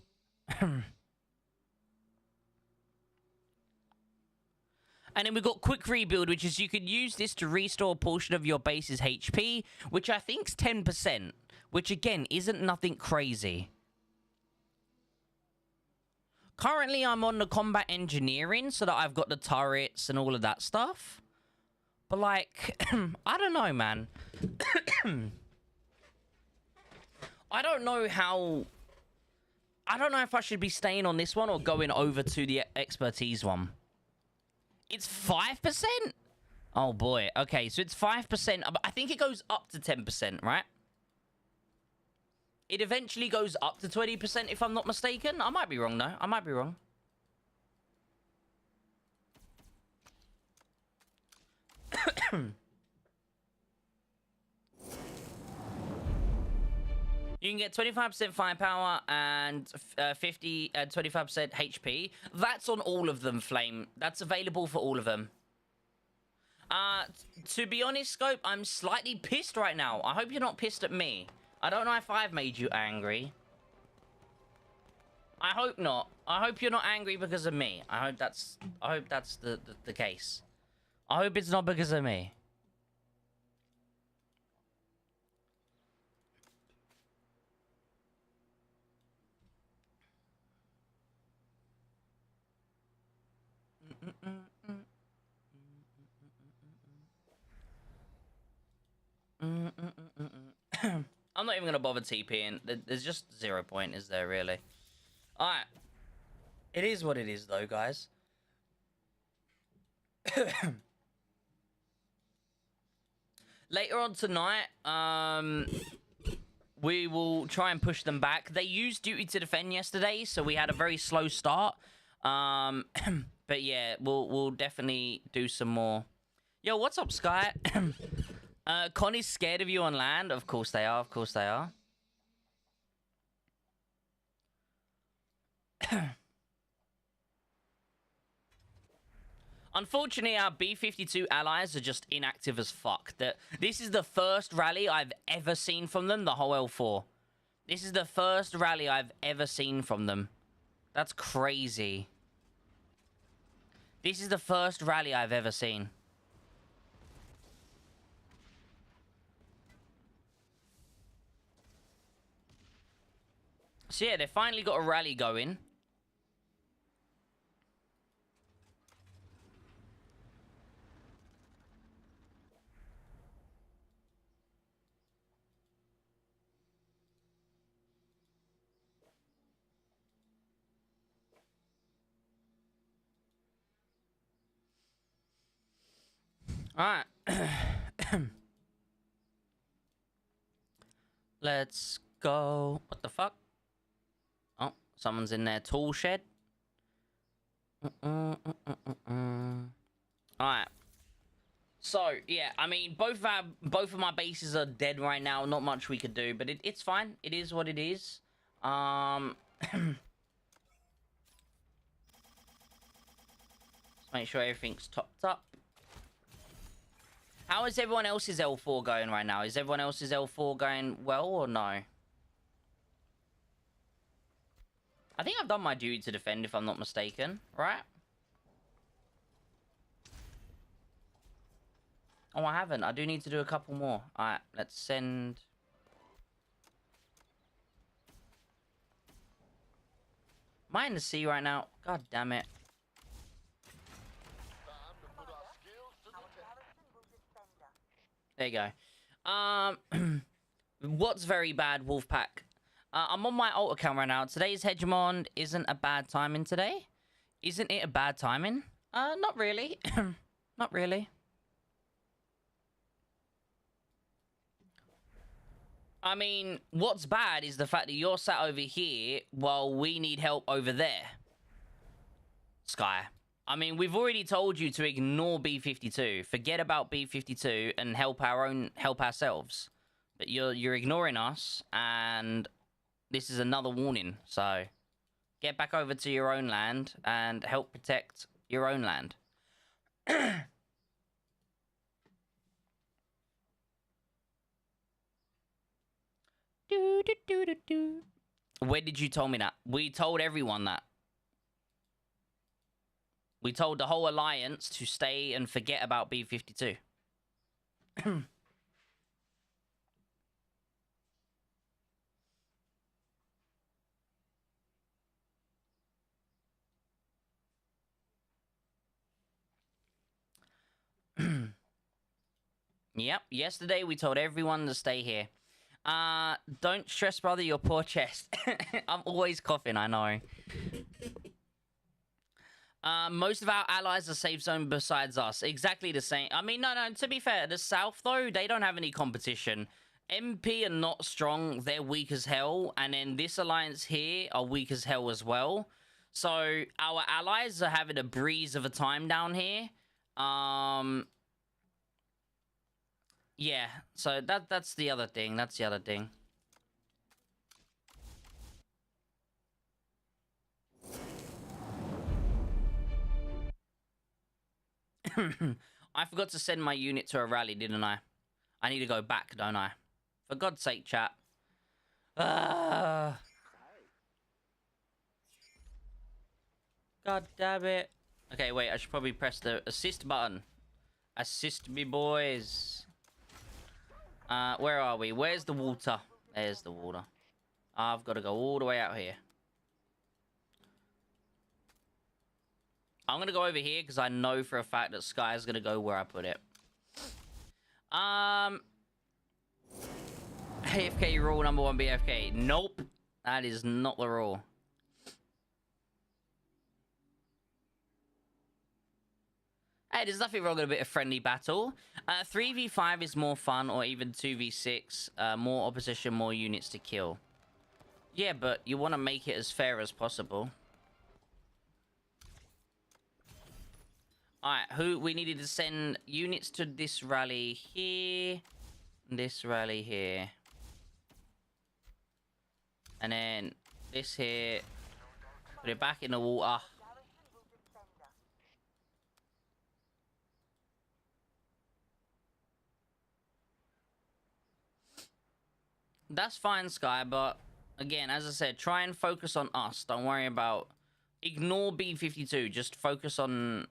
And then we've got quick rebuild, which is you can use this to restore a portion of your base's HP, which I think's 10%, which again isn't nothing crazy. Currently, I'm on the combat engineering so that I've got the turrets and all of that stuff. But like, I don't know, man. I don't know how... I don't know if I should be staying on this one or going over to the expertise one. It's 5%? Oh, boy. Okay, so it's 5%. I think it goes up to 10%, right? It eventually goes up to 20%, if I'm not mistaken. I might be wrong, though. I might be wrong. You can get 25% firepower and 25% HP. That's on all of them, Flame. That's available for all of them. To be honest, Scope, I'm slightly pissed right now. I hope you're not pissed at me. I don't know if I've made you angry. I hope not. I hope you're not angry because of me. I hope that's the case. I hope it's not because of me. I'm not even gonna bother TPing. There's just 0 point, is there really? Alright. It is what it is though, guys. Later on tonight, we will try and push them back. They used Duty to Defend yesterday, so we had a very slow start. But yeah, we'll definitely do some more. Yo, what's up, Sky? Connie's scared of you on land. Of course they are. Of course they are. Unfortunately, our B-52 allies are just inactive as fuck. This is the first rally I've ever seen from them, the whole L4. This is the first rally I've ever seen from them. That's crazy. This is the first rally I've ever seen. So yeah, they finally got a rally going. Alright. Let's go. What the fuck? Oh, someone's in their tool shed. Alright. So, yeah, I mean, both of my bases are dead right now. Not much we could do, but it's fine. It is what it is. Let's make sure everything's topped up. How is everyone else's L4 going right now? Is everyone else's L4 going well or no? I think I've done my duty to defend, if I'm not mistaken, right? Oh, I haven't. I do need to do a couple more. Alright, let's send... Am I in the sea right now? God damn it. There you go. What's very bad, Wolfpack? I'm on my alt account right now. Today's Hegemon isn't a bad timing today. Isn't it a bad timing? Not really. Not really. I mean, what's bad is the fact that you're sat over here while we need help over there. Sky. I mean, we've already told you to ignore B-52. Forget about B-52 and help ourselves. But you're ignoring us, and this is another warning. So, get back over to your own land and help protect your own land. When did you tell me that? We told everyone that. We told the whole alliance to stay and forget about B-52. Yep, yesterday we told everyone to stay here. Don't stress, brother, your poor chest. I'm always coughing, I know. Most of our allies are safe zone besides us. Exactly the same. I mean, no, to be fair, the South, though, they don't have any competition. MP are not strong. They're weak as hell. And then this alliance here are weak as hell as well. So our allies are having a breeze of a time down here. Yeah, so that's the other thing. That's the other thing. I forgot to send my unit to a rally, didn't I? I need to go back, don't I? For God's sake, chat. God damn it. Okay, wait, I should probably press the assist button. Assist me, boys. Where are we? Where's the water? There's the water. I've got to go all the way out here. I'm going to go over here because I know for a fact that Sky is going to go where I put it. AFK rule number 1 BFK. Nope. That is not the rule. Hey, there's nothing wrong with a bit of friendly battle. 3v5 is more fun, or even 2v6. More opposition, more units to kill. Yeah, but you want to make it as fair as possible. Alright, we needed to send units to this rally here. This rally here. And then this here. Put it back in the water. That's fine, Sky, but again, as I said, try and focus on us. Don't worry about... Ignore B-52. Just focus on...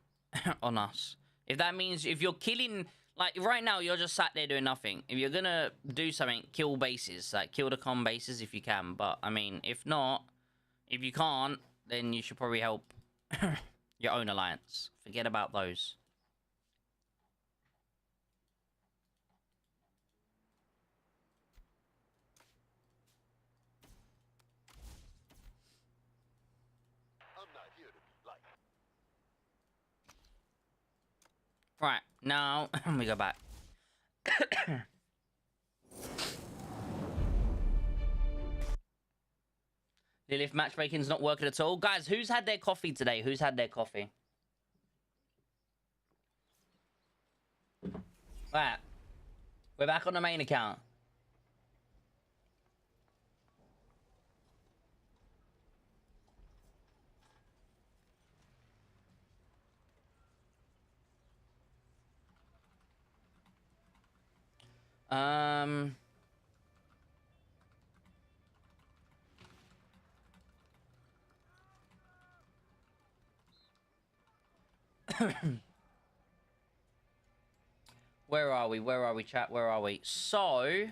on us. If that means... If you're killing... Like, right now, you're just sat there doing nothing. If you're gonna do something, kill bases. Like, kill the comm bases if you can. But, I mean, if not... If you can't, then you should probably help your own alliance. Forget about those. Right, now we go back. Lilith, matchmaking's not working at all. Guys, who's had their coffee today? Who's had their coffee? Right. We're back on the main account. Um. Where are we? Where are we, chat? Where are we? So,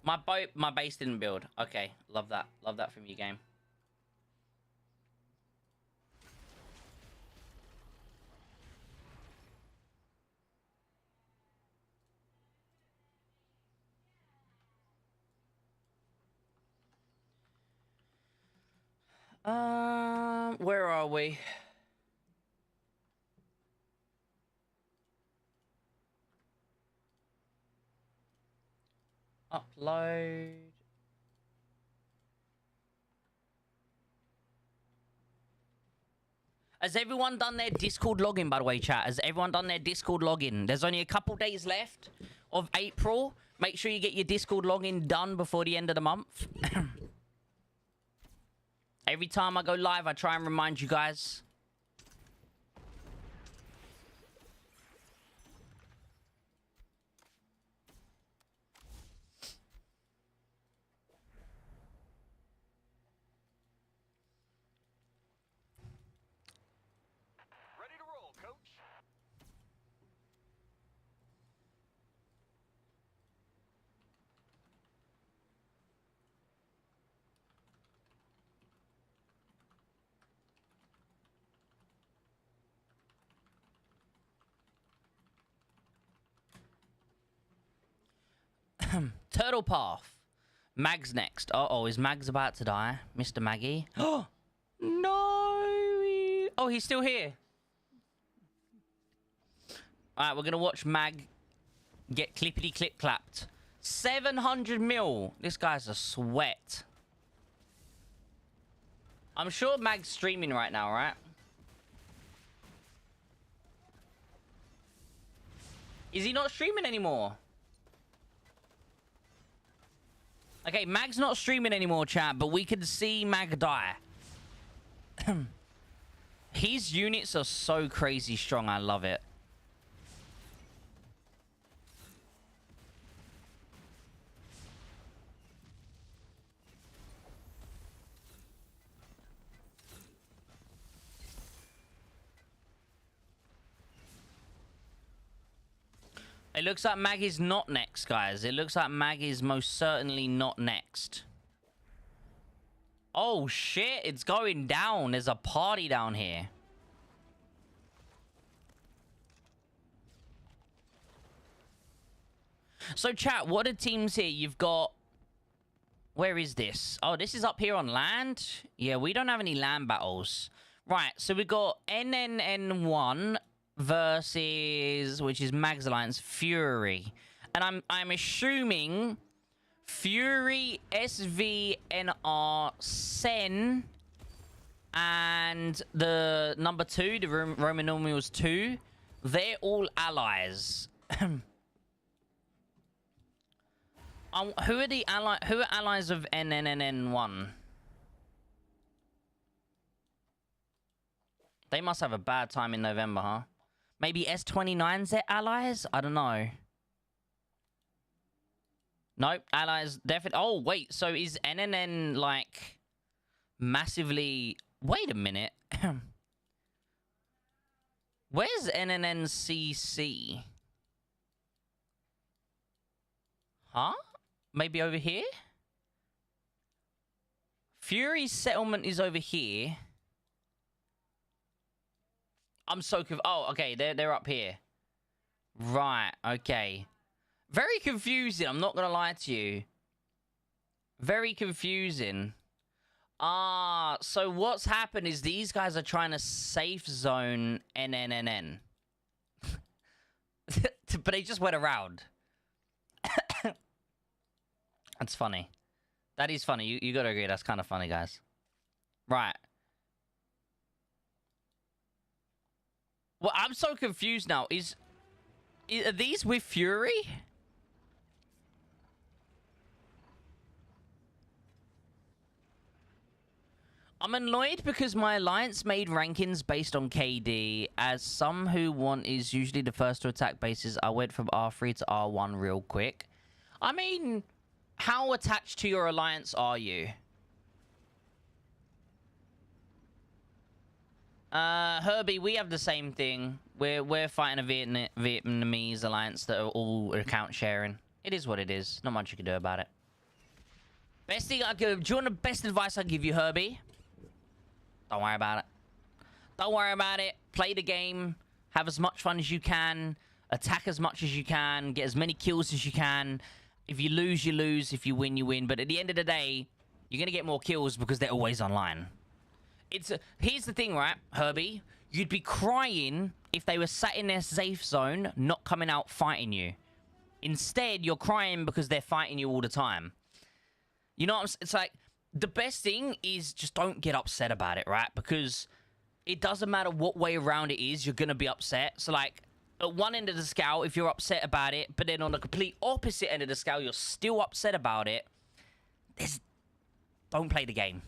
my base didn't build. Okay, love that. Love that from you, game. Where are we? Upload. Has everyone done their Discord login, by the way, chat? Has everyone done their Discord login? There's only a couple days left of April. Make sure you get your Discord login done before the end of the month. Every time I go live, I try and remind you guys. Ready to roll, coach. Turtle Path. Mag's next. Uh-oh, is Mag's about to die? Mr. Maggie. Oh, no. Oh, he's still here. All right, we're going to watch Mag get clippity-clip-clapped. 700 mil. This guy's a sweat. I'm sure Mag's streaming right now, right? Is he not streaming anymore? Okay, Mag's not streaming anymore, chat, but we can see Mag die. His units are so crazy strong, I love it. It looks like Mag is not next, guys. It looks like Mag is most certainly not next. Oh, shit. It's going down. There's a party down here. So, chat, what are teams here? You've got... Where is this? Oh, this is up here on land? Yeah, we don't have any land battles. Right, so we got NNN1... versus, which is Mag's Alliance, Fury. And I'm assuming Fury, SVNR, Sen, and the number 2, the Roman numerals 2, they're all allies. Who are the allies of NNN1? They must have a bad time in November, huh? Maybe S29's their allies? I don't know. Nope, allies definitely... Oh, wait, so is NNN, like, massively... Wait a minute. Where's NNNCC? Huh? Maybe over here? Fury's settlement is over here. I'm so confused. Oh, okay, they're up here. Right, okay. Very confusing, I'm not gonna lie to you. Very confusing. So what's happened is these guys are trying to safe zone NNNN. But they just went around. That's funny. That is funny. You gotta agree, that's kind of funny, guys. Right. Well, I'm so confused now. Are these with Fury? I'm annoyed because my alliance made rankings based on KD. As some who want is usually the first to attack bases, I went from R3 to R1 real quick. I mean, how attached to your alliance are you? Herbie, we have the same thing. We're fighting a Vietnamese alliance that are all account sharing. It is what it is. Not much you can do about it. Best thing I give. Do you want the best advice I give you, Herbie? Don't worry about it. Don't worry about it. Play the game. Have as much fun as you can. Attack as much as you can. Get as many kills as you can. If you lose, you lose. If you win, you win. But at the end of the day, you're gonna get more kills because they're always online. Here's the thing, right, Herbie? You'd be crying if they were sat in their safe zone, not coming out fighting you. Instead, you're crying because they're fighting you all the time. You know what I'm saying? It's like, the best thing is just don't get upset about it, right? Because it doesn't matter what way around it is, you're going to be upset. So, like, at one end of the scale, if you're upset about it, but then on the complete opposite end of the scale, you're still upset about it, don't play the game.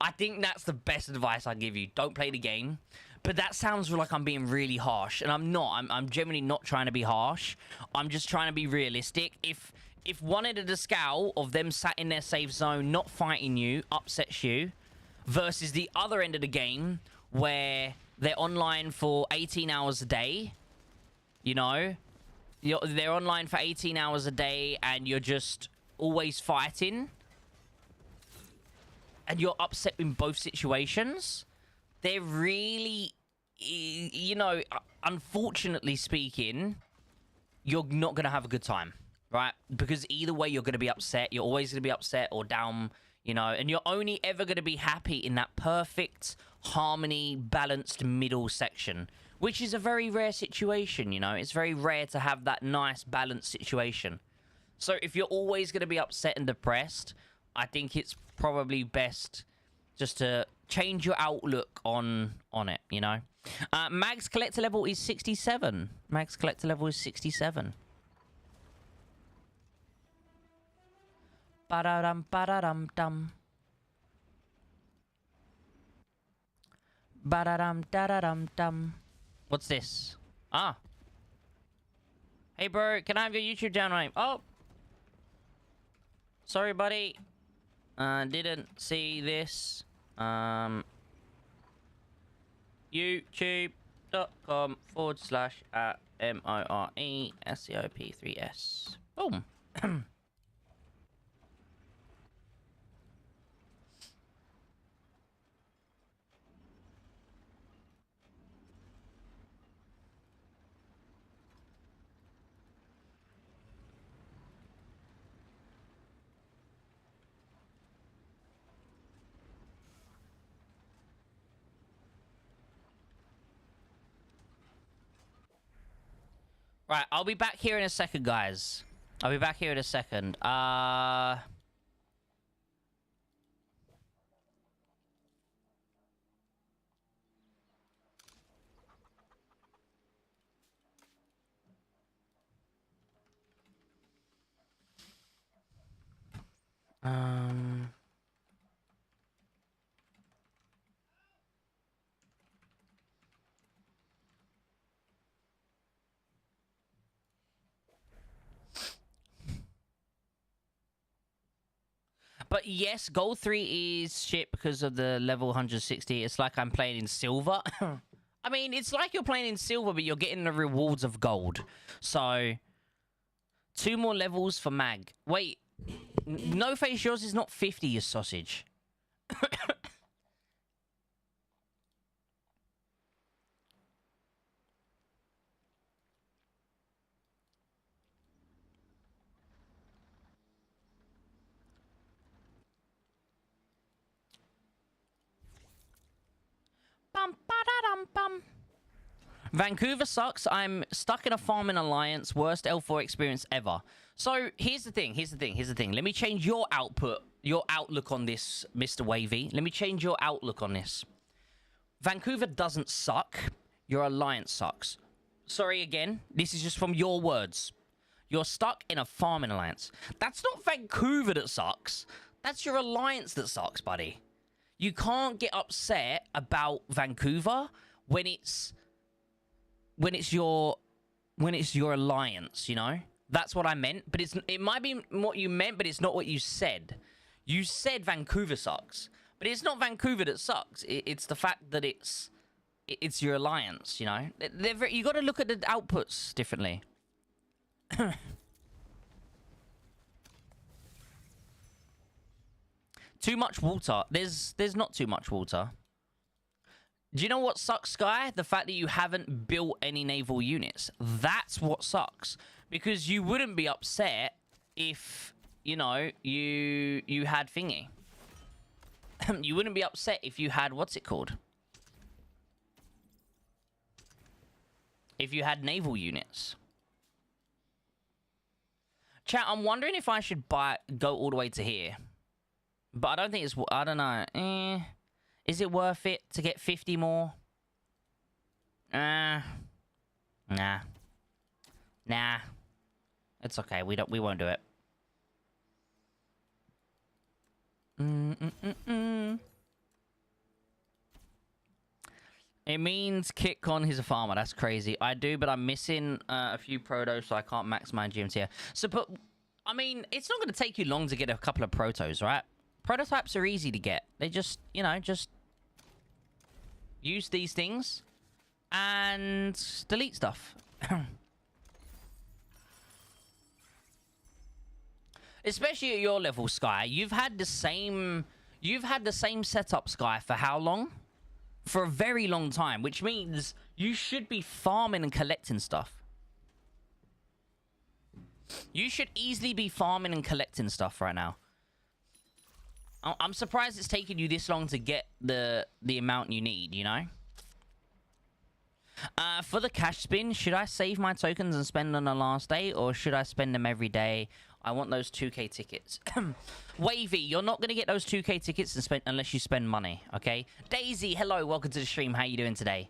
I think that's the best advice I give you. Don't play the game. But that sounds like I'm being really harsh, and I'm not. I'm generally not trying to be harsh. I'm just trying to be realistic. If one end of the scale of them sat in their safe zone, not fighting you, upsets you, versus the other end of the game, where they're online for 18 hours a day, you know? They're online for 18 hours a day, and you're just always fighting, and you're upset in both situations, they're really, you know, unfortunately speaking, you're not going to have a good time, right? Because either way, you're going to be upset. You're always going to be upset or down, you know, and you're only ever going to be happy in that perfect harmony, balanced middle section, which is a very rare situation, you know? It's very rare to have that nice, balanced situation. So if you're always going to be upset and depressed, I think it's probably best just to change your outlook on it, you know? Mag's collector level is 67. Mag's collector level is 67. Ba-da-dum, ba-da-dum-dum. Ba-da-dum, da-da-dum-dum. What's this? Ah. Hey, bro, can I have your YouTube channel name? Oh. Sorry, buddy. Didn't see this. YouTube.com/@MORESCOP3S. Boom. Right, I'll be back here in a second, guys. I'll be back here in a second. But yes, Gold 3 is shit because of the level 160. It's like I'm playing in silver. I mean, it's like you're playing in silver, but you're getting the rewards of gold. So, 2 more levels for Mag. Wait, No Face, yours is not 50, you sausage. Bum, ba-da-dum, bum. Vancouver sucks. I'm stuck in a farming alliance. Worst L4 experience ever. So here's the thing. Let me change your outlook on this, Mr. Wavy. Let me change your outlook on this. Vancouver doesn't suck. Your alliance sucks. Sorry again. This is just from your words. You're stuck in a farming alliance. That's not Vancouver that sucks. That's your alliance that sucks, buddy. You can't get upset about Vancouver when it's your alliance, you know? That's what I meant, but it might be what you meant, but it's not what you said. You said Vancouver sucks, but it's not Vancouver that sucks. It's the fact that it's your alliance, you know? You got to look at the outputs differently. Too much water. There's not too much water. Do you know what sucks, Sky? The fact that you haven't built any naval units. That's what sucks. Because you wouldn't be upset if, you know, you had thingy. You wouldn't be upset if you had, what's it called? If you had naval units. Chat, I'm wondering if I should go all the way to here. But I don't think it's, I don't know. Is it worth it to get 50 more? Nah. Nah. It's okay. We won't do it. It means KitCon, he's a farmer. That's crazy. I do, but I'm missing a few protos, so I can't max my GM tier. So, but, I mean, it's not going to take you long to get a couple of protos, right? Prototypes are easy to get. They just, you know, just use these things and delete stuff. Especially at your level, Sky. You've had the same setup, Sky, for how long? For a very long time, which means you should be farming and collecting stuff. You should easily be farming and collecting stuff right now. I'm surprised it's taken you this long to get the amount you need, you know? For the cash spin, should I save my tokens and spend on the last day, or should I spend them every day? I want those 2k tickets. Wavy, you're not going to get those 2k tickets unless you spend money, okay? Daisy, hello, welcome to the stream. How you doing today?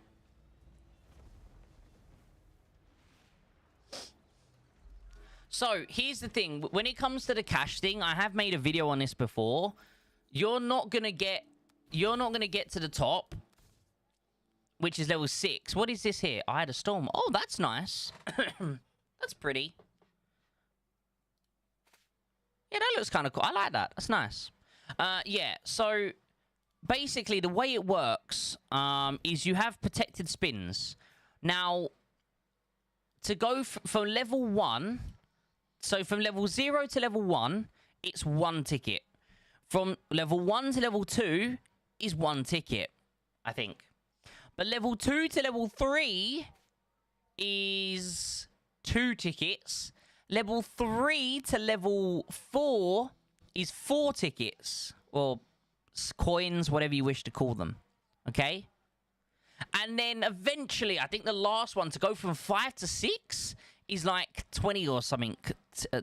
So, here's the thing. When it comes to the cash thing, I have made a video on this before. You're not going to get to the top, which is level 6. What is this here? I had a storm. Oh, that's nice. That's pretty. Yeah, that looks kind of cool. I like that. That's nice. Yeah, so basically the way it works is you have protected spins. Now, to go from level 1, so from level 0 to level 1, it's 1 ticket. From level 1 to level 2 is 1 ticket, I think. But level 2 to level 3 is 2 tickets. Level 3 to level 4 is 4 tickets. Or coins, whatever you wish to call them. Okay? And then eventually, I think the last one, to go from 5 to 6, is like 20 or something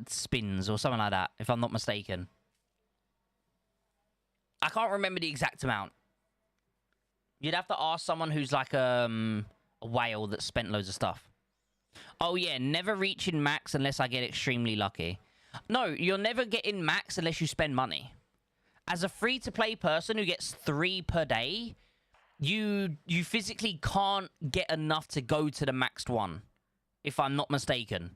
spins or something like that, if I'm not mistaken. I can't remember the exact amount. You'd have to ask someone who's like a whale that spent loads of stuff. Oh, yeah, never reaching max unless I get extremely lucky. No, you'll never get in max unless you spend money. As a free-to-play person who gets 3 per day, you physically can't get enough to go to the maxed one, if I'm not mistaken.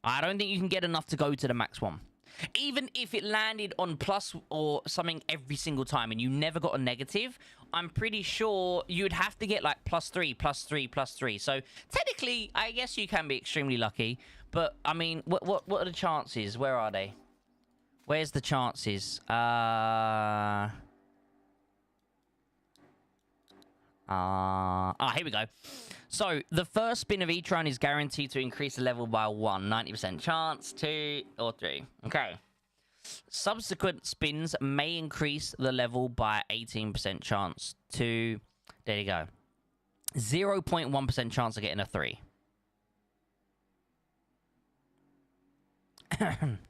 I don't think you can get enough to go to the max one. Even if it landed on plus or something every single time and you never got a negative, I'm pretty sure you'd have to get like +3, +3, +3. So technically, I guess you can be extremely lucky. But I mean, what are the chances? Where are they? Where's the chances? Here we go. So, the first spin of each round is guaranteed to increase the level by 1. 90% chance, 2 or 3. Okay. Subsequent spins may increase the level by 18% chance to... There you go. 0.1% chance of getting a 3.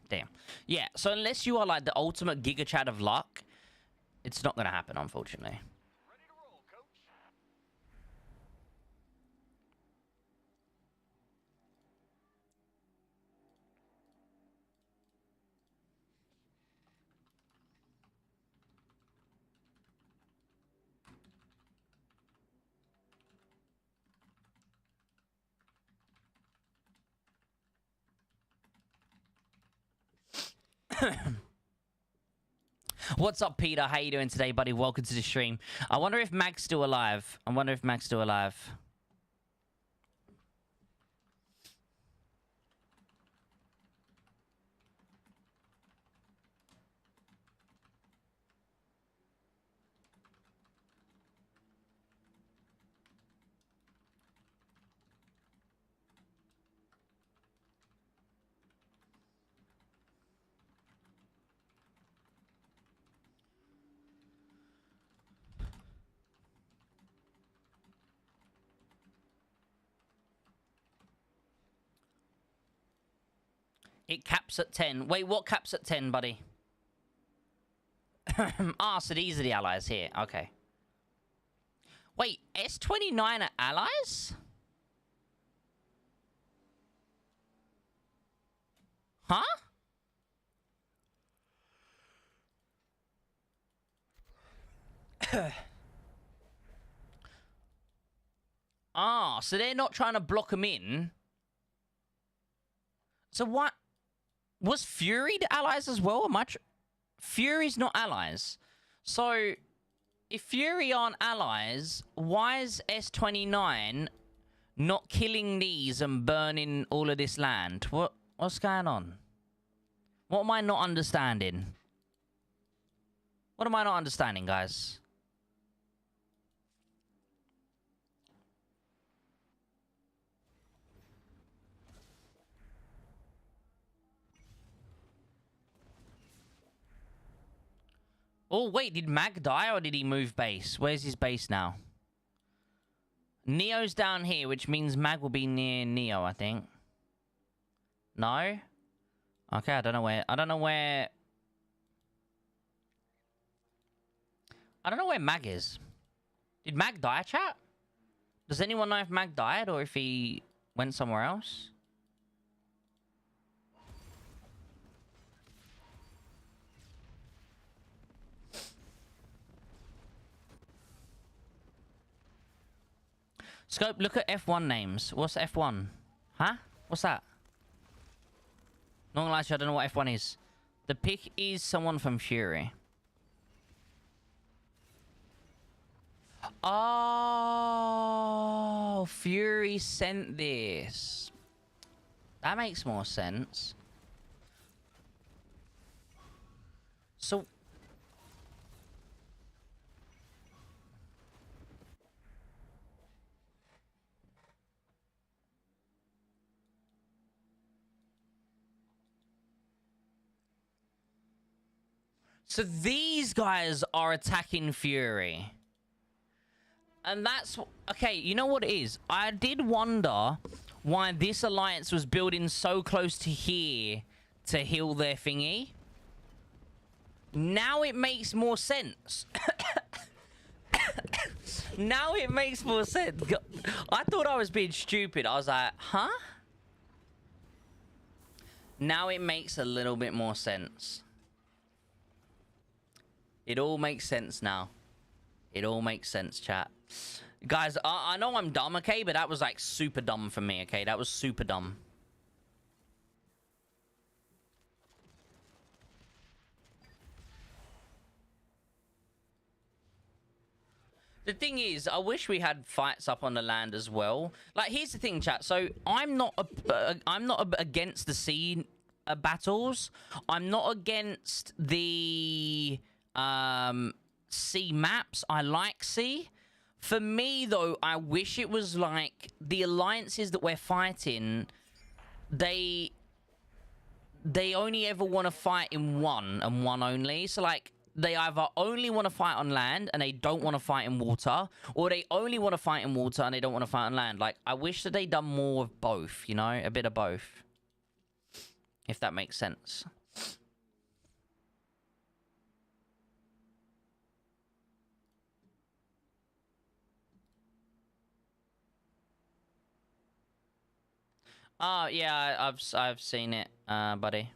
Damn. Yeah, so unless you are like the ultimate Giga Chad of luck, it's not going to happen, unfortunately. Ready to roll, coach. What's up, Peter? How you doing today, buddy? Welcome to the stream. I wonder if Mag's still alive. I wonder if Mag's still alive. It caps at 10. Wait, what caps at 10, buddy? Ah, so these are the allies here. Okay. Wait, S29 are allies? Huh? Ah, so they're not trying to block them in. So what? Was Fury the allies as well? Fury's not allies. So, if Fury aren't allies, why is S29 not killing these and burning all of this land? What's going on? What am I not understanding? What am I not understanding, guys? Oh, wait, did Mag die or did he move base? Where's his base now? Neo's down here, which means Mag will be near Neo, I think. No? Okay, I don't know where Mag is. Did Mag die, chat? Does anyone know if Mag died or if he went somewhere else? Scope, look at F1 names. What's F1? Huh? What's that? Not gonna lie to you, I don't know what F1 is. The pick is someone from Fury. Oh, Fury sent this. That makes more sense. So... So these guys are attacking Fury. And that's... Okay, you know what it is? I did wonder why this alliance was building so close to here to heal their thingy. Now it makes more sense. Now it makes more sense. I thought I was being stupid. I was like, huh? Now it makes a little bit more sense. It all makes sense now. It all makes sense, chat. Guys, I know I'm dumb, okay? But that was, like, super dumb for me, okay? That was super dumb. The thing is, I wish we had fights up on the land as well. Like, here's the thing, chat. So, I'm not against the sea battles. I'm not against the... sea maps. I like sea. For me, though, I wish it was like the alliances that we're fighting, they only ever want to fight in one and one only. So, like, they either only want to fight on land and they don't want to fight in water, or they only want to fight in water and they don't want to fight on land. Like, I wish that they done more of both, you know? A bit of both. If that makes sense. Oh, yeah, I've seen it, buddy.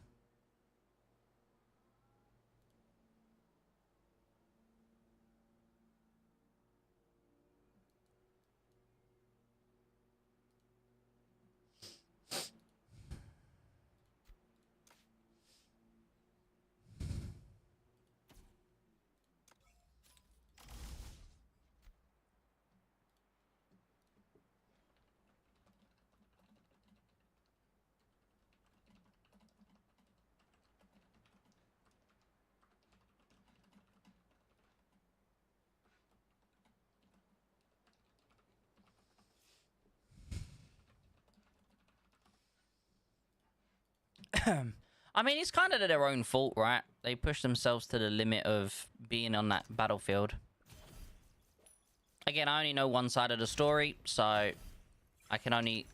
I mean, it's kind of their own fault, right? They push themselves to the limit of being on that battlefield. Again, I only know one side of the story, so I can only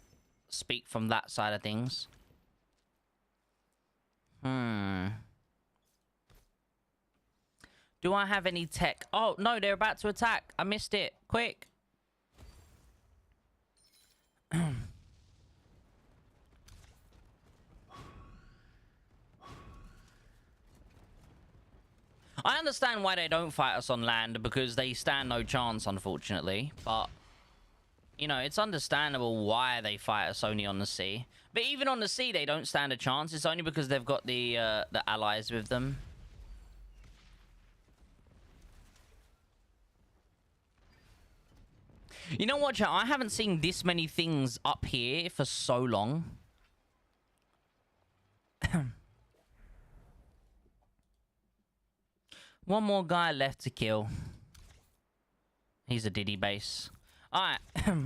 speak from that side of things. Do I have any tech? Oh, no, they're about to attack. I missed it. Quick. I understand why they don't fight us on land, because they stand no chance, unfortunately. But, you know, it's understandable why they fight us only on the sea. But even on the sea, they don't stand a chance. It's only because they've got the allies with them. You know what, chat? I haven't seen this many things up here for so long. One more guy left to kill. He's a Diddy base. Alright,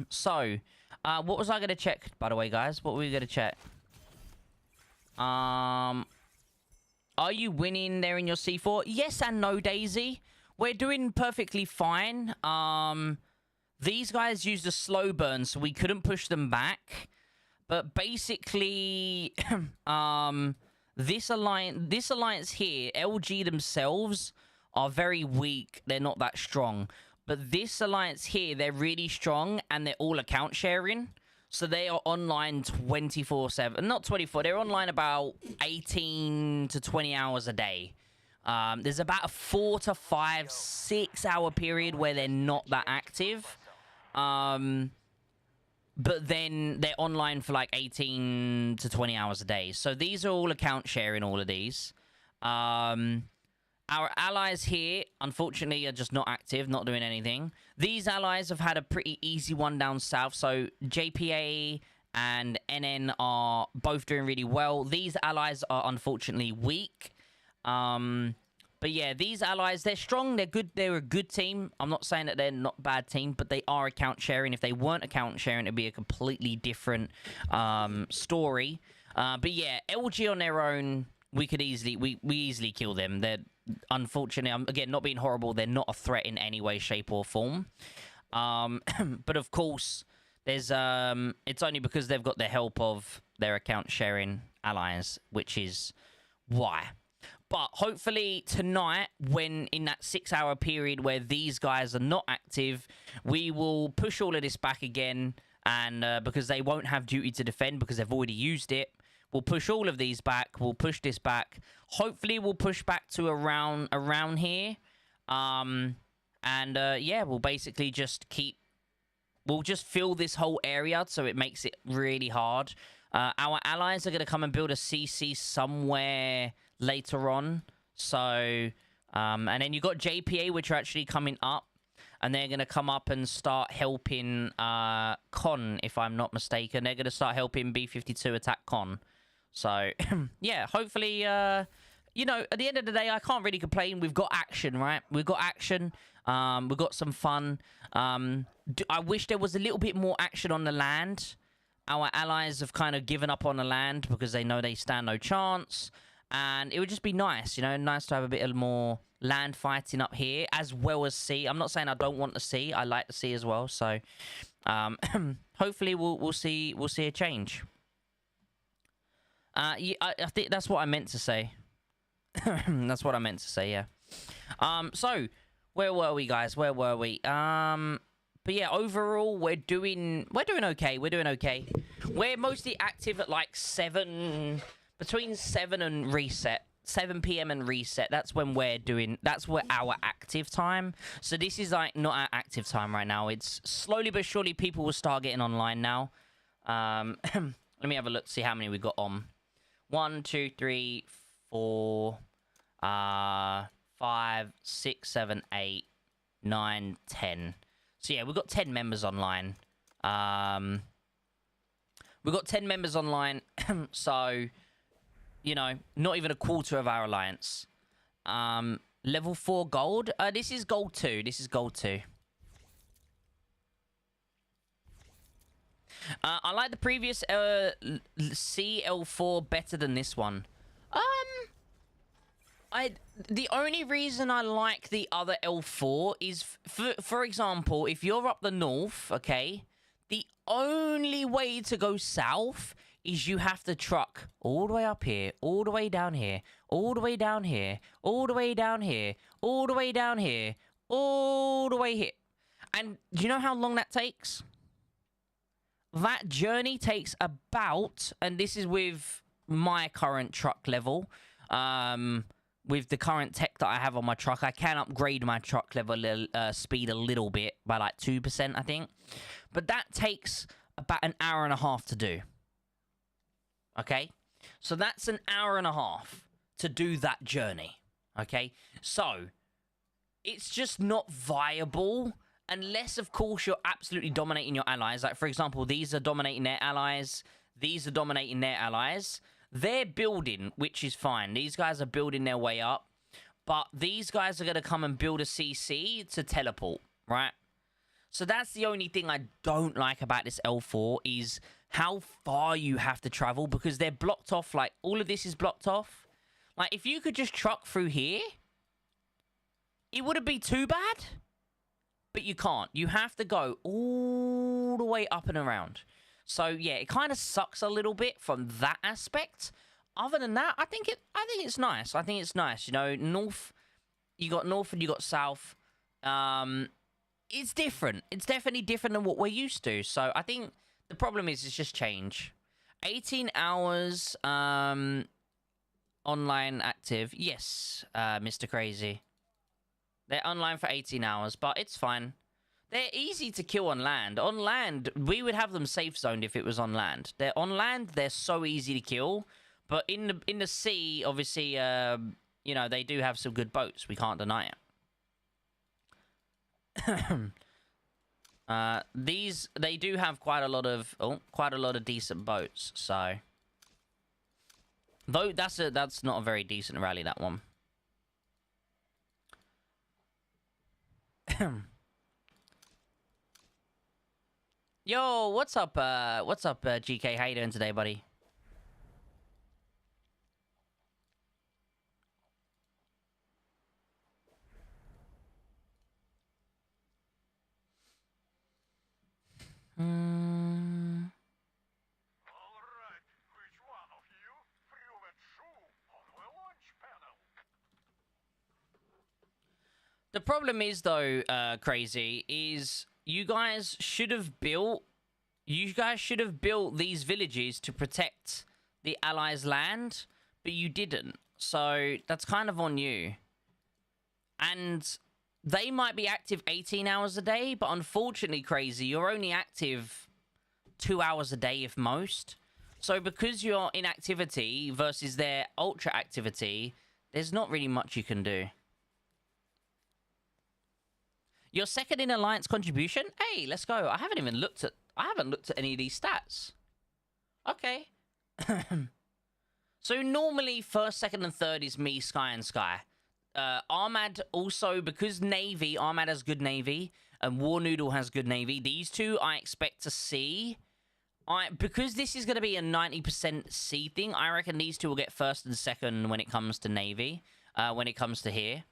so, what was I going to check, by the way, guys? What were we going to check? Are you winning there in your C4? Yes and no, Daisy. We're doing perfectly fine. These guys used a slow burn, so we couldn't push them back. But basically, this alliance here, LG themselves are very weak. They're not that strong. But this alliance here, they're really strong, and they're all account sharing. So they are online 24/7. Not 24. They're online about 18 to 20 hours a day. There's about a 4 to 5, 6 hour period where they're not that active. But then they're online for like 18 to 20 hours a day. So these are all account sharing, all of these. Our allies here, unfortunately, are just not active, not doing anything. These allies have had a pretty easy one down south. So JPA and NN are both doing really well. These allies are unfortunately weak. But yeah, these allies, they're strong, they're good, they're a good team. I'm not saying that they're not a bad team, but they are account sharing. If they weren't account sharing, it'd be a completely different story. But yeah, LG on their own, we easily kill them. They're, unfortunately, again, not being horrible, they're not a threat in any way, shape, or form. But of course, there's it's only because they've got the help of their account sharing allies, which is why. But hopefully tonight, when in that 6 hour period where these guys are not active, we will push all of this back again. And because they won't have duty to defend because they've already used it, we'll push all of these back. We'll push this back. Hopefully we'll push back to around here. Yeah, we'll basically just we'll just fill this whole area so it makes it really hard. Our allies are going to come and build a CC somewhere later on. So, and then you've got JPA, which are actually coming up. And they're going to come up and start helping Con, if I'm not mistaken. They're going to start helping B-52 attack Con. So, yeah, hopefully, you know, at the end of the day, I can't really complain. We've got action, right? We've got action. We've got some fun. I wish there was a little bit more action on the land. Our allies have kind of given up on the land because they know they stand no chance. And it would just be nice, you know, nice to have a bit of more land fighting up here as well as sea. I'm not saying I don't want the sea. I like the sea as well. So hopefully we'll see a change. Yeah, I think that's what I meant to say. That's what I meant to say, yeah. So where were we, guys? Where were we? But yeah, overall we're doing okay. We're doing okay. We're mostly active at like between 7 and reset. 7 p.m. and reset. That's when that's where our active time. So this is like not our active time right now. It's slowly but surely people will start getting online now. Let me have a look, see how many we got on. 1, 2, 3, 4, 5, 6, 7, 8, 9, 10. So yeah, we've got 10 members online. We've got 10 members online. So, you know, not even a quarter of our alliance. Level 4 gold. This is gold 2. This is gold 2. I like the previous CL4 better than this one. The only reason I like the other L4 is, for example, if you're up the north, okay, the only way to go south is you have to truck all the way up here, all the way down here, all the way down here, all the way down here, all the way down here, all the way here. And do you know how long that takes? That journey takes about, and this is with my current truck level, with the current tech that I have on my truck, I can upgrade my truck level speed a little bit by like 2%, I think. But that takes about an hour and a half to do. Okay? So that's an hour and a half to do that journey. Okay? So, it's just not viable unless, of course, you're absolutely dominating your allies. Like, for example, these are dominating their allies. These are dominating their allies. They're building, which is fine. These guys are building their way up. But these guys are going to come and build a CC to teleport, right? So that's the only thing I don't like about this L4 is how far you have to travel because they're blocked off. Like, all of this is blocked off. Like, if you could just truck through here, it wouldn't be too bad. But you can't. You have to go all the way up and around. So yeah, it kind of sucks a little bit from that aspect. Other than that, I think it's nice. I think it's nice. You know, north, you got north and you got south. It's different. It's definitely different than what we're used to. So I think the problem is it's just change. 18 hours online active. Yes, Mr. Crazy. They're online for 18 hours, but it's fine. They're easy to kill on land. On land, we would have them safe zoned if it was on land. They're on land, they're so easy to kill. But in the sea, obviously, you know, they do have some good boats. We can't deny it. They do have quite a lot of decent boats. So, though that's not a very decent rally, that one. Yo, what's up, GK? How you doing today, buddy? All right, which one of you threw that shoe on the launch panel? The problem is, though, Crazy, is you guys should have built these villages to protect the Allies' land, but you didn't. So that's kind of on you. And they might be active 18 hours a day, but unfortunately, Crazy, you're only active 2 hours a day, if most. So because you're in activity versus their ultra activity, there's not really much you can do. Your second in alliance contribution? Hey, let's go. I haven't looked at any of these stats. Okay. So normally first, second, and third is me, Sky, and Sky. Armad also, because Navy, Armad has good Navy, and War Noodle has good Navy. These two I expect to see. Because this is going to be a 90% C thing, I reckon these two will get first and second when it comes to Navy, when it comes to here.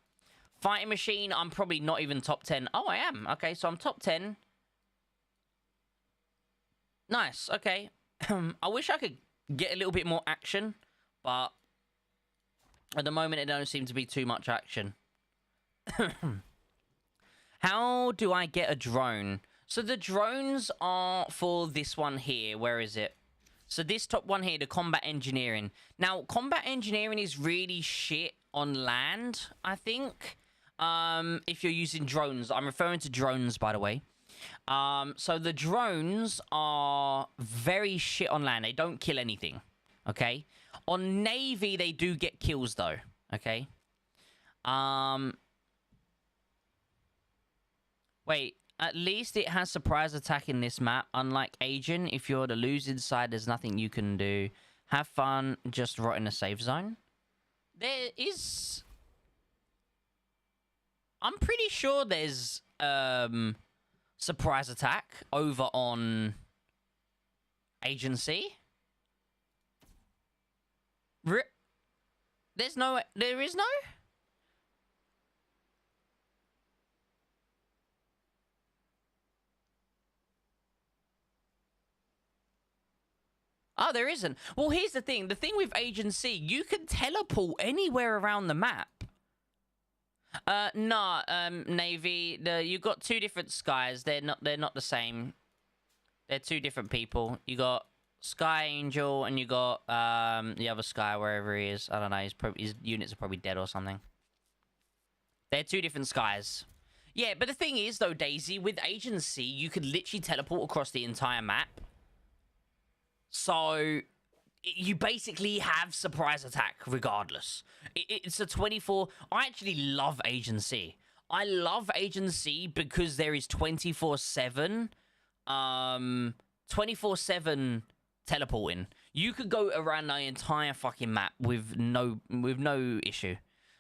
Fighting Machine, I'm probably not even top 10. Oh, I am. Okay, so I'm top 10. Nice, okay. I wish I could get a little bit more action, but at the moment, it don't seem to be too much action. How do I get a drone? So the drones are for this one here. Where is it? So this top one here, the combat engineering. Now, combat engineering is really shit on land, I think. If you're using drones. I'm referring to drones, by the way. So the drones are very shit on land. They don't kill anything. Okay? On Navy, they do get kills, though. Okay? Wait. At least it has surprise attack in this map. Unlike Agent, if you're the losing side, there's nothing you can do. Have fun. Just rot in a safe zone. There is... I'm pretty sure there's surprise attack over on Agency? There is no? Oh, there isn't. Well, here's the thing. The thing with Agency, you can teleport anywhere around the map. Nah, Navy. You got two different skies. They're not the same. They're two different people. You got Sky Angel and you got the other Sky wherever he is. I don't know. His units are probably dead or something. They're two different skies. Yeah, but the thing is though, Daisy, with Agency, you could literally teleport across the entire map. So you basically have surprise attack regardless. It's a 24... I actually love Agency. I love Agency because there is 24/7 24/7 teleporting. You could go around the entire fucking map with no issue.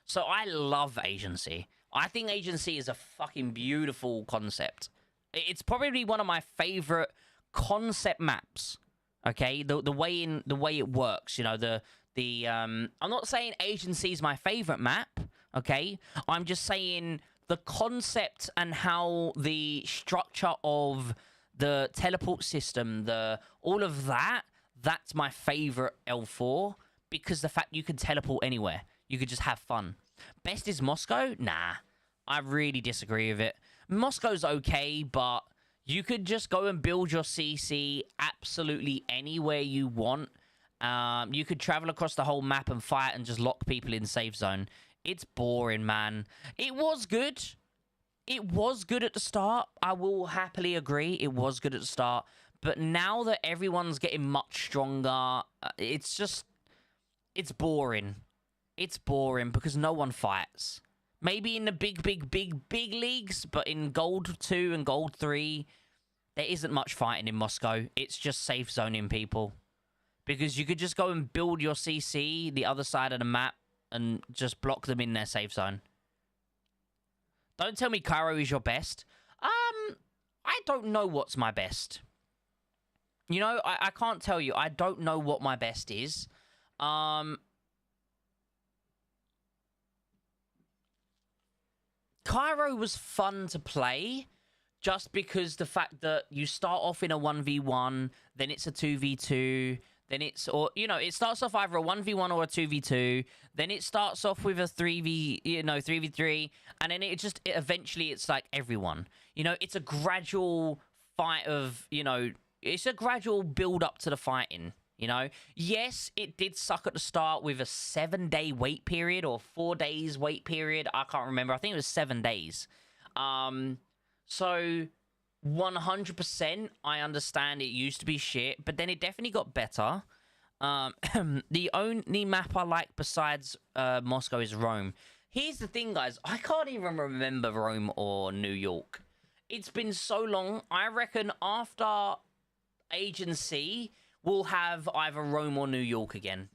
So I love Agency. I think Agency is a fucking beautiful concept. It's probably one of my favorite concept maps. Okay, the way it works, you know, I'm not saying Agency is my favorite map, okay? I'm just saying the concept and how the structure of the teleport system, all of that's my favorite L4 because the fact you can teleport anywhere. You could just have fun. Best is Moscow? Nah. I really disagree with it. Moscow's okay, but you could just go and build your CC absolutely anywhere you want. You could travel across the whole map and fight and just lock people in safe zone. It's boring, man. It was good. It was good at the start. I will happily agree. It was good at the start. But now that everyone's getting much stronger, it's boring. It's boring because no one fights. Maybe in the big leagues, but in Gold 2 and Gold 3, there isn't much fighting in Moscow. It's just safe zoning people. Because you could just go and build your CC the other side of the map and just block them in their safe zone. Don't tell me Cairo is your best. I don't know what's my best. You know, I can't tell you. I don't know what my best is. Cairo was fun to play just because the fact that you start off in a 1v1, then it's a 2v2, then it's, or, you know, it starts off either a 1v1 or a 2v2, then it starts off with a 3v3, and then eventually it's like everyone. You know, it's a gradual fight of, you know, it's a gradual build up to the fighting. You know, yes, it did suck at the start with a 7-day wait period or 4 days wait period. I can't remember. I think it was 7 days. So 100%, I understand it used to be shit, but then it definitely got better. The only map I like besides Moscow is Rome. Here's the thing, guys. I can't even remember Rome or New York. It's been so long. I reckon after Agency, we'll have either Rome or New York again.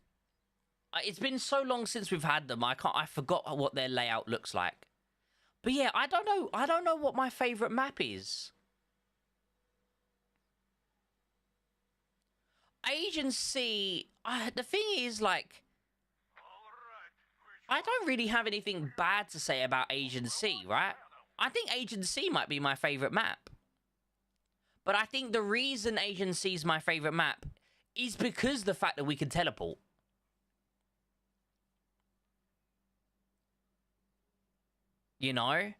It's been so long since we've had them. I forgot what their layout looks like. But yeah, I don't know. I don't know what my favorite map is. Agency. The thing is, like, I don't really have anything bad to say about Agency, right? I think Agency might be my favorite map. But I think the reason Agency is my favorite map is because the fact that we can teleport. You know?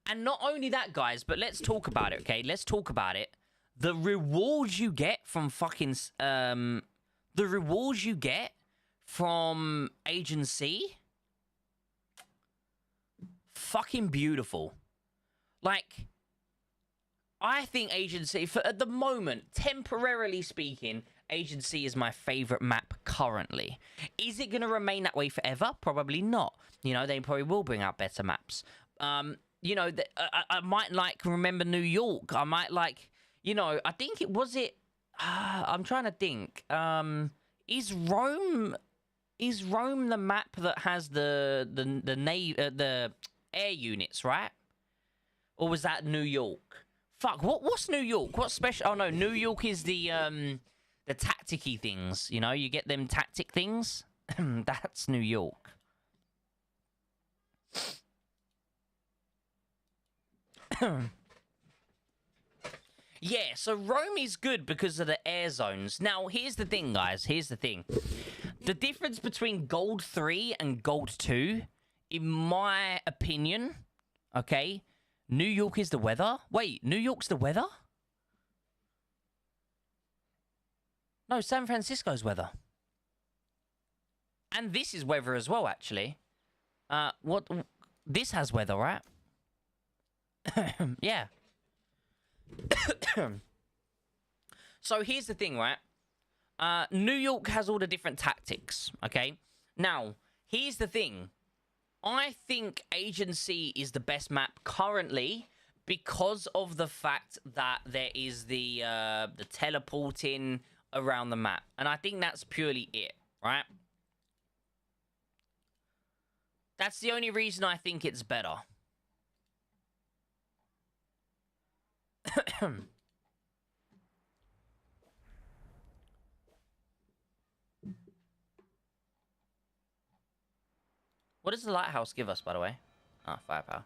And not only that, guys, but let's talk about it, okay? Let's talk about it. The rewards you get from fucking... the rewards you get from Agency... fucking beautiful. Like... I think Agency, at the moment, temporarily speaking, Agency is my favorite map currently. Is it going to remain that way forever? Probably not. You know, they probably will bring out better maps. You know, I might like remember New York. I might like, you know, I think it was it. I'm trying to think. Is Rome the map that has the air units, right? Or was that New York? Fuck, what's New York? What's special? Oh, no, New York is the the tacticy things. You know, you get them tactic things. That's New York. Yeah, so Rome is good because of the air zones. Now, here's the thing, guys. Here's the thing. The difference between Gold 3 and Gold 2, in my opinion, okay, New York is the weather. Wait, New York's the weather? No, San Francisco's weather. And this is weather as well, actually. What? This has weather, right? Yeah. So here's the thing, right? New York has all the different tactics, okay? Now, here's the thing. I think Agency is the best map currently because of the fact that there is the teleporting around the map. And I think that's purely it, right? That's the only reason I think it's better. What does the lighthouse give us, by the way? Ah, firepower.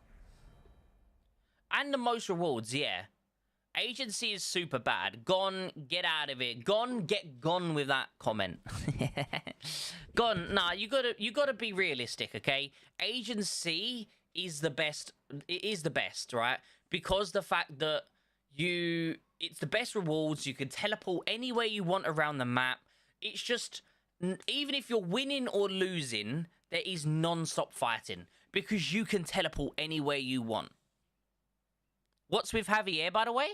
And the most rewards, yeah. Agency is super bad. Gone, get out of it. Gone, get gone with that comment. Gone. Nah, you gotta be realistic, okay? Agency is the best. It is the best, right? Because the fact that it's the best rewards. You can teleport anywhere you want around the map. It's just, even if you're winning or losing, there is non-stop fighting because you can teleport anywhere you want. What's with Javier, by the way?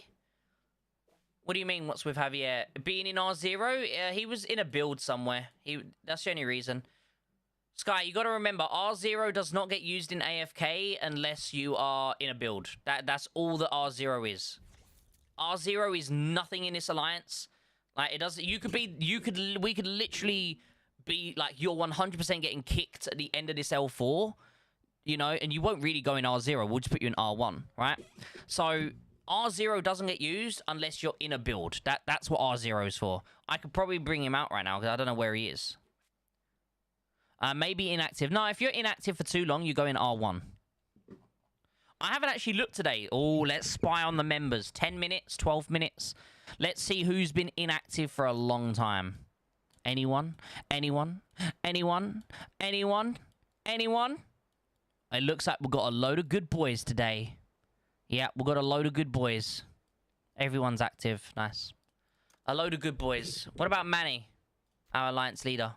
What do you mean, what's with Javier? Being in R0? He was in a build somewhere. That's the only reason. Sky, you got to remember, R0 does not get used in AFK unless you are in a build. That's all that R0 is. R0 is nothing in this alliance. Like, it doesn't... We could literally be, like, you're 100% getting kicked at the end of this L4, you know, and you won't really go in R0. We'll just put you in R1, right? So, R0 doesn't get used unless you're in a build. That's what R0 is for. I could probably bring him out right now, because I don't know where he is. Maybe inactive. No, if you're inactive for too long, you go in R1. I haven't actually looked today. Oh, let's spy on the members. 10 minutes, 12 minutes. Let's see who's been inactive for a long time. Anyone? Anyone? Anyone? Anyone? Anyone? It looks like we've got a load of good boys today. Yeah, we've got a load of good boys. Everyone's active. Nice. A load of good boys. What about Manny, our alliance leader?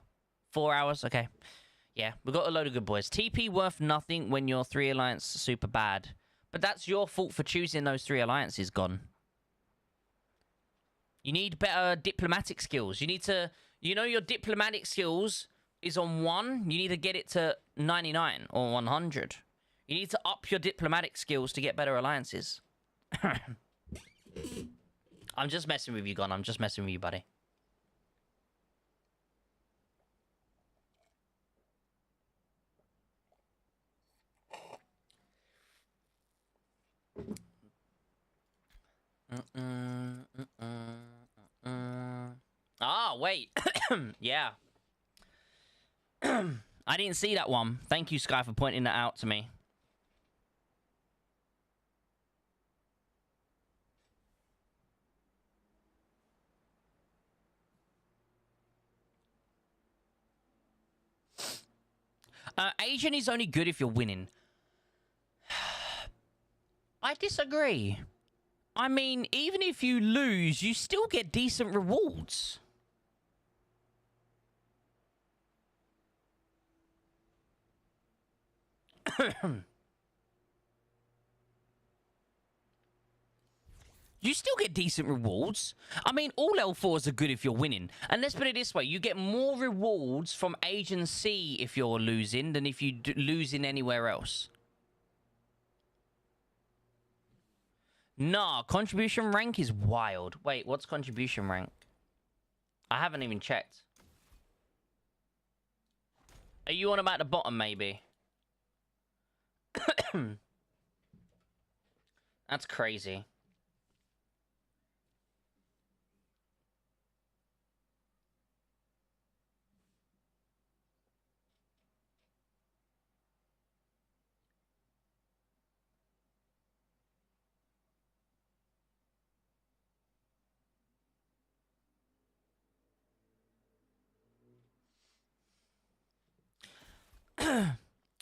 4 hours? Okay. Yeah, we've got a load of good boys. TP worth nothing when your 3 alliance super bad. But that's your fault for choosing those 3 alliances, Gone. You need better diplomatic skills. You need to... You know your diplomatic skills is on 1. You need to get it to 99 or 100. You need to up your diplomatic skills to get better alliances. I'm just messing with you, Gone. I'm just messing with you, buddy. Ah, wait. Yeah. I didn't see that one. Thank you, Sky, for pointing that out to me. Asian is only good if you're winning. I disagree. I mean, even if you lose, you still get decent rewards. You still get decent rewards. I mean, all L4s are good if you're winning. And let's put it this way. You get more rewards from Agency if you're losing than if you losing anywhere else. Nah, contribution rank is wild. Wait, what's contribution rank? I haven't even checked. Are you on about the bottom, maybe? That's crazy.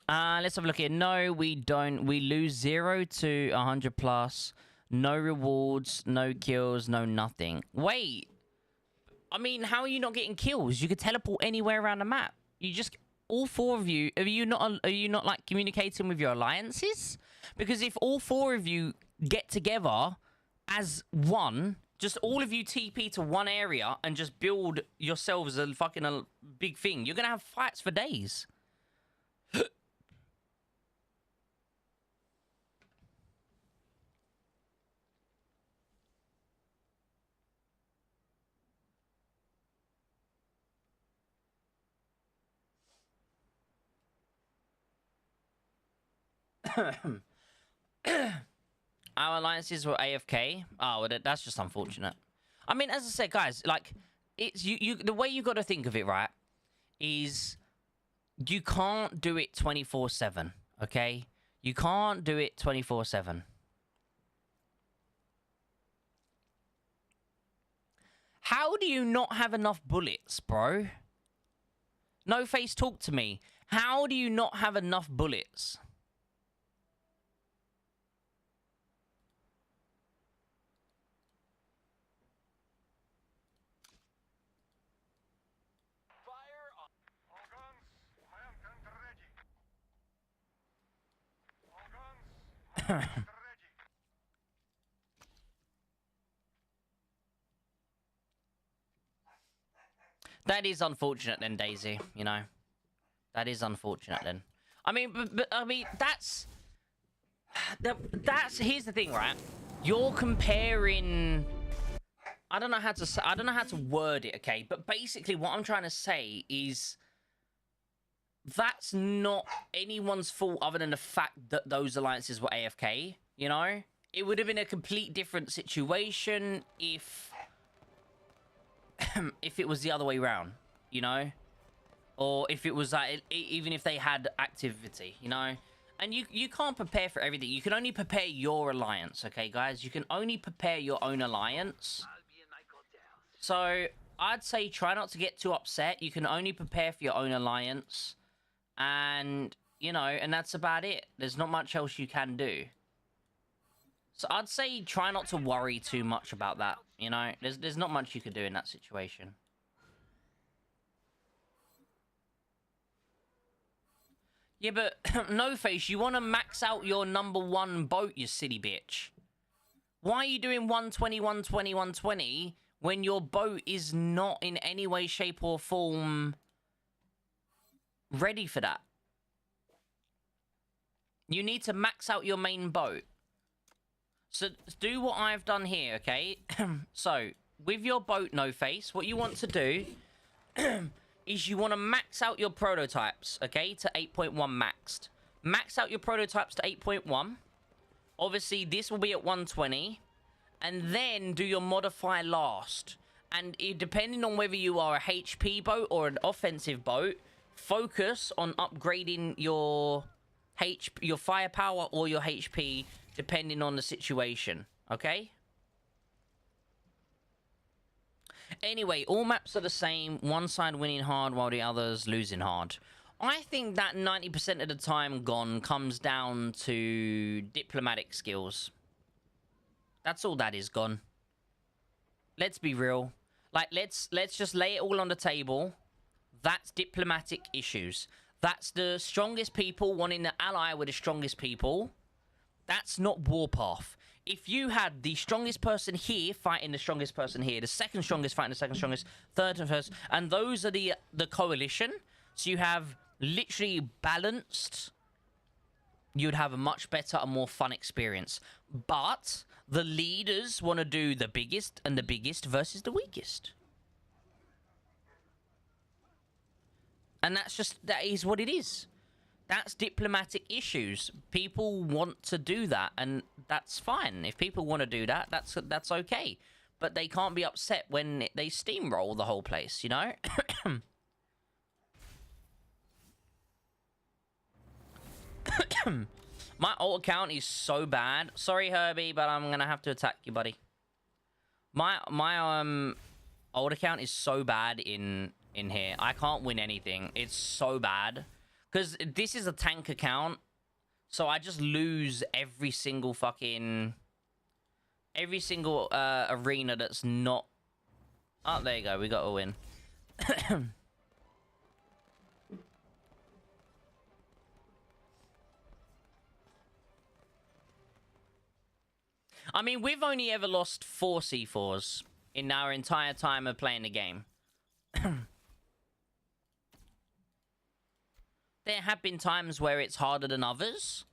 Let's have a look here. No, we don't. We lose 0 to 100 plus. No rewards, no kills, no nothing. Wait. I mean, how are you not getting kills? You could teleport anywhere around the map. You just... All 4 of you... Are you not like, communicating with your alliances? Because if all 4 of you get together as one... Just all of you TP to one area and just build yourselves a fucking big thing. You're going to have fights for days. Our alliances were AFK. Oh, well, that's just unfortunate. I mean, as I said, guys, like, it's you. The way you got to think of it, right, is you can't do it 24/7. Okay, you can't do it 24/7. How do you not have enough bullets, bro? No face, talk to me. How do you not have enough bullets? Fire on all guns. I am gun ready. All guns. I am gun ready. That is unfortunate then, Daisy, you know. That is unfortunate then. I mean, but I mean, that's here's the thing, right? You're comparing... I don't know how to say, I don't know how to word it, okay? But basically what I'm trying to say is that's not anyone's fault other than the fact that those alliances were AFK, you know? It would have been a complete different situation if if it was the other way around, you know? Or if it was like, even if they had activity, you know? And you can't prepare for everything. You can only prepare your alliance, okay, guys? You can only prepare your own alliance. So, I'd say try not to get too upset. You can only prepare for your own alliance. And, you know, and that's about it. There's not much else you can do. So, I'd say try not to worry too much about that, you know? There's not much you could do in that situation. Yeah, but, no face, you want to max out your #1 boat, you silly bitch. Why are you doing 120, 120, 120 when your boat is not in any way, shape, or form ready for that? You need to max out your main boat. So, do what I've done here, okay? So, with your boat, no face, what you want to do... is you want to max out your prototypes, okay, to 8.1 maxed. Max out your prototypes to 8.1. Obviously, this will be at 120. And then do your modify last. And depending on whether you are a HP boat or an offensive boat, focus on upgrading your firepower or your HP, depending on the situation, okay? Anyway, all maps are the same. One side winning hard while the other's losing hard. I think that 90% of the time gone comes down to diplomatic skills. That's all that is gone. Let's be real. Like, let's just lay it all on the table. That's diplomatic issues. That's the strongest people wanting to ally with the strongest people. That's not Warpath. If you had the strongest person here fighting the strongest person here, the second strongest fighting the second strongest, third and first, and those are the coalition, so you have literally balanced, you'd have a much better and more fun experience. But the leaders want to do the biggest and the biggest versus the weakest. And that is what it is. That's diplomatic issues. People want to do that, and that's fine. If people want to do that, that's okay. But they can't be upset when they steamroll the whole place, you know? My alt account is so bad. Sorry, Herbie, but I'm gonna have to attack you, buddy. My alt account is so bad in here. I can't win anything. It's so bad. Because this is a tank account, so I just lose every single fucking... Every single arena that's not... Oh, there you go. We got a win. I mean, we've only ever lost 4 C4s in our entire time of playing the game. There have been times where it's harder than others.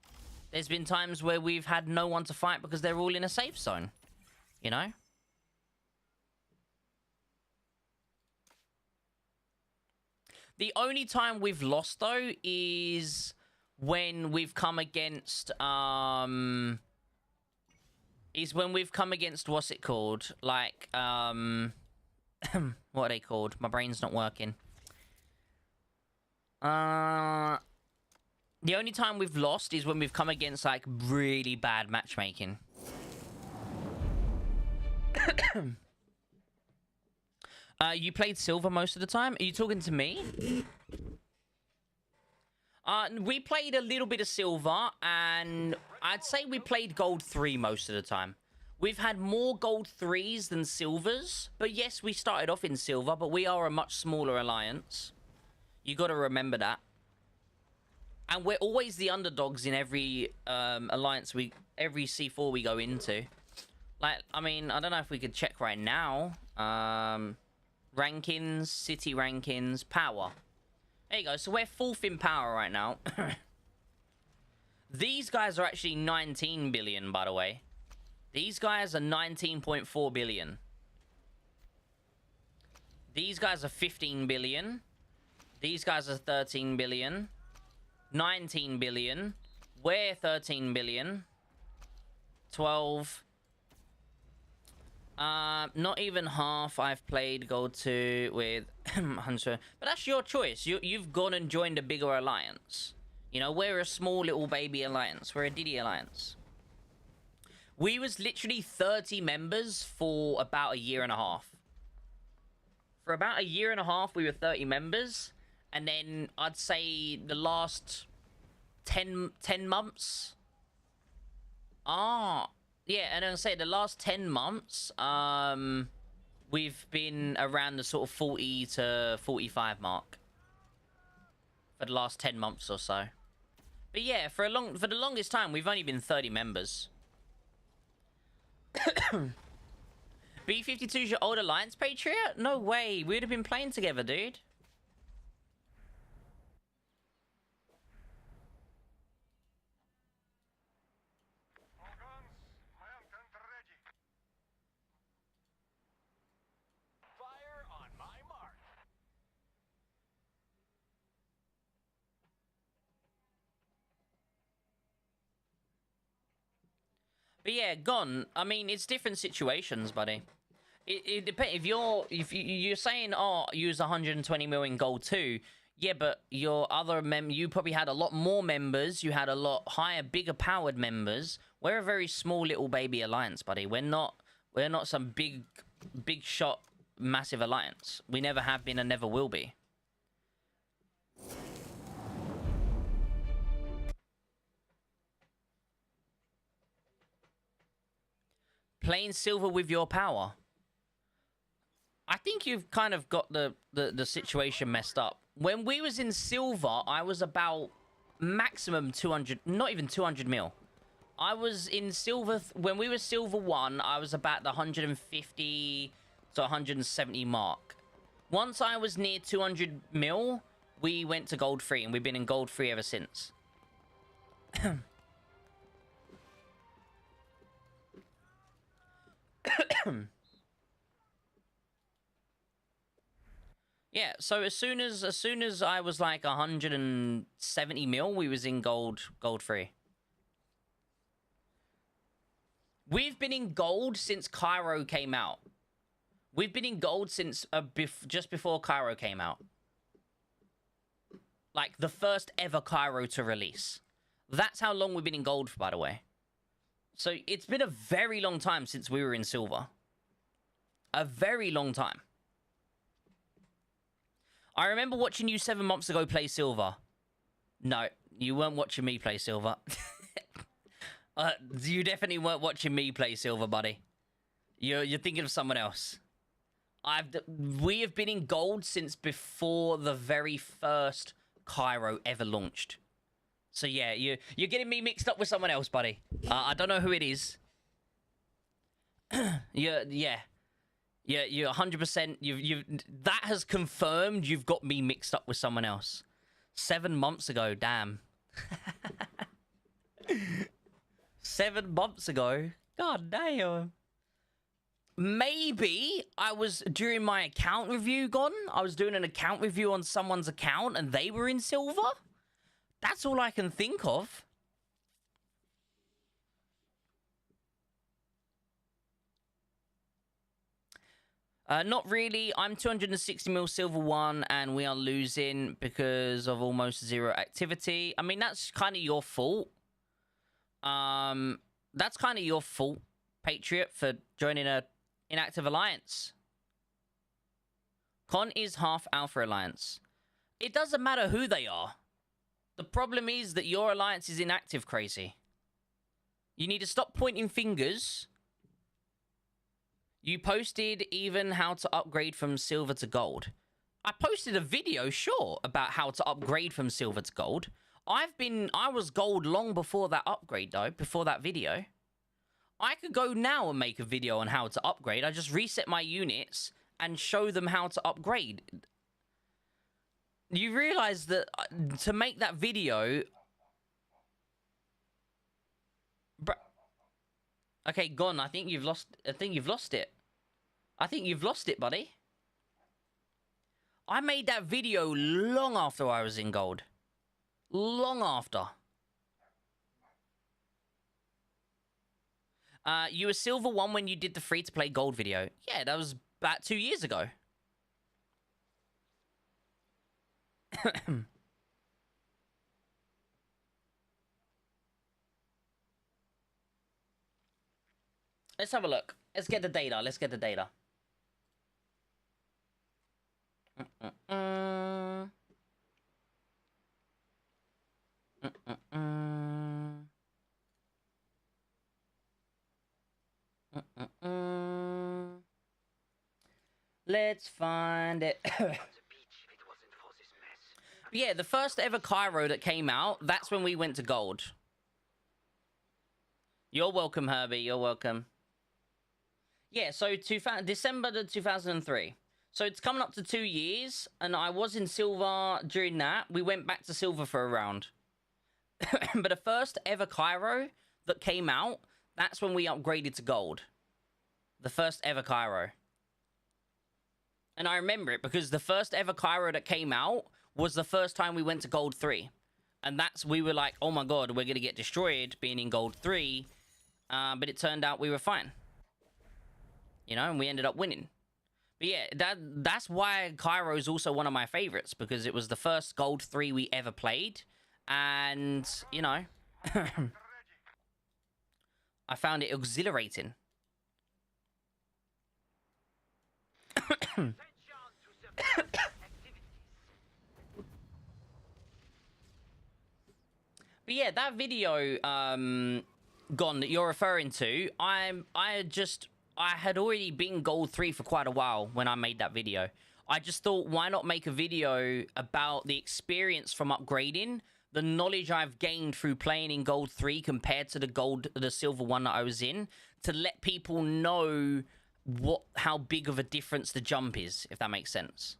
There's been times where we've had no one to fight because they're all in a safe zone. You know? The only time we've lost, though, is when we've come against, what's it called? Like, what are they called? My brain's not working. The only time we've lost is when we've come against, like, really bad matchmaking. You played silver most of the time? Are you talking to me? We played a little bit of silver, and I'd say we played gold 3 most of the time. We've had more gold 3s than silvers, but yes, we started off in silver, but we are a much smaller alliance. You got to remember that. And we're always the underdogs in every alliance, every C4 we go into. Like, I mean, I don't know if we could check right now. Rankings, city rankings, power. There you go. So we're 4th in power right now. These guys are actually 19 billion, by the way. These guys are 19.4 billion. These guys are 15 billion. These guys are 13 billion. 19 billion. We're 13 billion. 12. Not even half I've played Gold 2 with Hunter. But that's your choice. You've gone and joined a bigger alliance. You know, we're a small little baby alliance. We're a Diddy alliance. We was literally 30 members for about a year and a half. For about a year and a half, we were 30 members. And then I'd say the last 10 months... Yeah, and I'll say the last 10 months, we've been around the sort of 40 to 45 mark. For the last 10 months or so. But yeah, for the longest time, we've only been 30 members. B52's your old alliance patriot? No way, we'd have been playing together, dude. But yeah, gone. I mean, it's different situations, buddy. It depends. If you're saying, oh, use 120 million gold too, yeah, but your other you probably had a lot more members. You had a lot higher, bigger powered members. We're a very small little baby alliance, buddy. We're not some big shot, massive alliance. We never have been and never will be. Playing silver with your power. I think you've kind of got the situation messed up. When we was in silver, I was about maximum 200, not even 200 mil. I was in silver, when we were silver 1, I was about the 150 to 170 mark. Once I was near 200 mil, we went to gold 3, and we've been in gold 3 ever since. Yeah, so as soon as I was like 170 mil, we was in gold 3. We've been in gold since Cairo came out. We've been in gold since just before Cairo came out. Like the first ever Cairo to release. That's how long we've been in gold, by the way. So it's been a very long time since we were in silver. A very long time. I remember watching you 7 months ago play silver. No, you weren't watching me play Silver. You definitely weren't watching me play Silver, buddy. You're thinking of someone else. We have been in gold since before the very first Cairo ever launched. So yeah, you're getting me mixed up with someone else, buddy. I don't know who it is. Yeah, you're 100%. That has confirmed you've got me mixed up with someone else. 7 months ago, damn. 7 months ago, god damn. Maybe I was during my account review. I was doing an account review on someone's account, and they were in silver. That's all I can think of. Not really. I'm 260 mil silver 1, and we are losing because of almost zero activity. I mean, that's kind of your fault. That's kind of your fault, Patriot, for joining a inactive alliance. Con is half Alpha Alliance. It doesn't matter who they are. The problem is that your alliance is inactive, crazy. You need to stop pointing fingers. You posted even how to upgrade from silver to gold. I posted a video, sure, about how to upgrade from silver to gold. I was gold long before that upgrade, though, before that video. I could go now and make a video on how to upgrade. I just reset my units and show them how to upgrade. You realize that to make that video... Okay, gone. I think you've lost it. I think you've lost it, buddy. I made that video long after I was in gold. Long after. You were silver 1 when you did the free-to-play gold video. Yeah, that was about 2 years ago. Let's have a look. Let's get the data. Let's get the data. Let's find it. Yeah, the first ever Cairo that came out, that's when we went to gold. You're welcome, Herbie. You're welcome. Yeah, so December to 2003. So it's coming up to 2 years, and I was in silver during that. We went back to silver for a round. But the first ever Cairo that came out, that's when we upgraded to gold. The first ever Cairo. And I remember it because the first ever Cairo that came out was the first time we went to gold 3. And we were like, oh my god, we're going to get destroyed being in gold 3. But it turned out we were fine. You know, and we ended up winning. But yeah, that's why Cairo is also one of my favorites, because it was the first gold 3 we ever played. And, you know, I found it exhilarating. But yeah, that video, Gone, that you're referring to, I had already been gold 3 for quite a while when I made that video. I just thought, why not make a video about the experience from upgrading, the knowledge I've gained through playing in gold 3 compared to the silver 1 that I was in, to let people know how big of a difference the jump is, if that makes sense.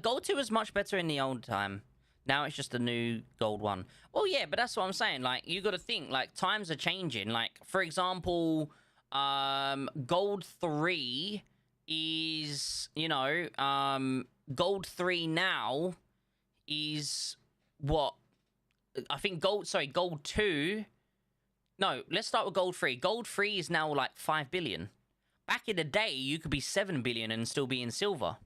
Gold 2 was much better in the old time. Now it's just a new gold 1. Well, yeah, but that's what I'm saying. Like, you got to think, like, times are changing. Like, for example, gold 3 is, you know, gold 3 now is what? I think gold 2. No, let's start with gold 3. Gold 3 is now like 5 billion. Back in the day, you could be 7 billion and still be in silver.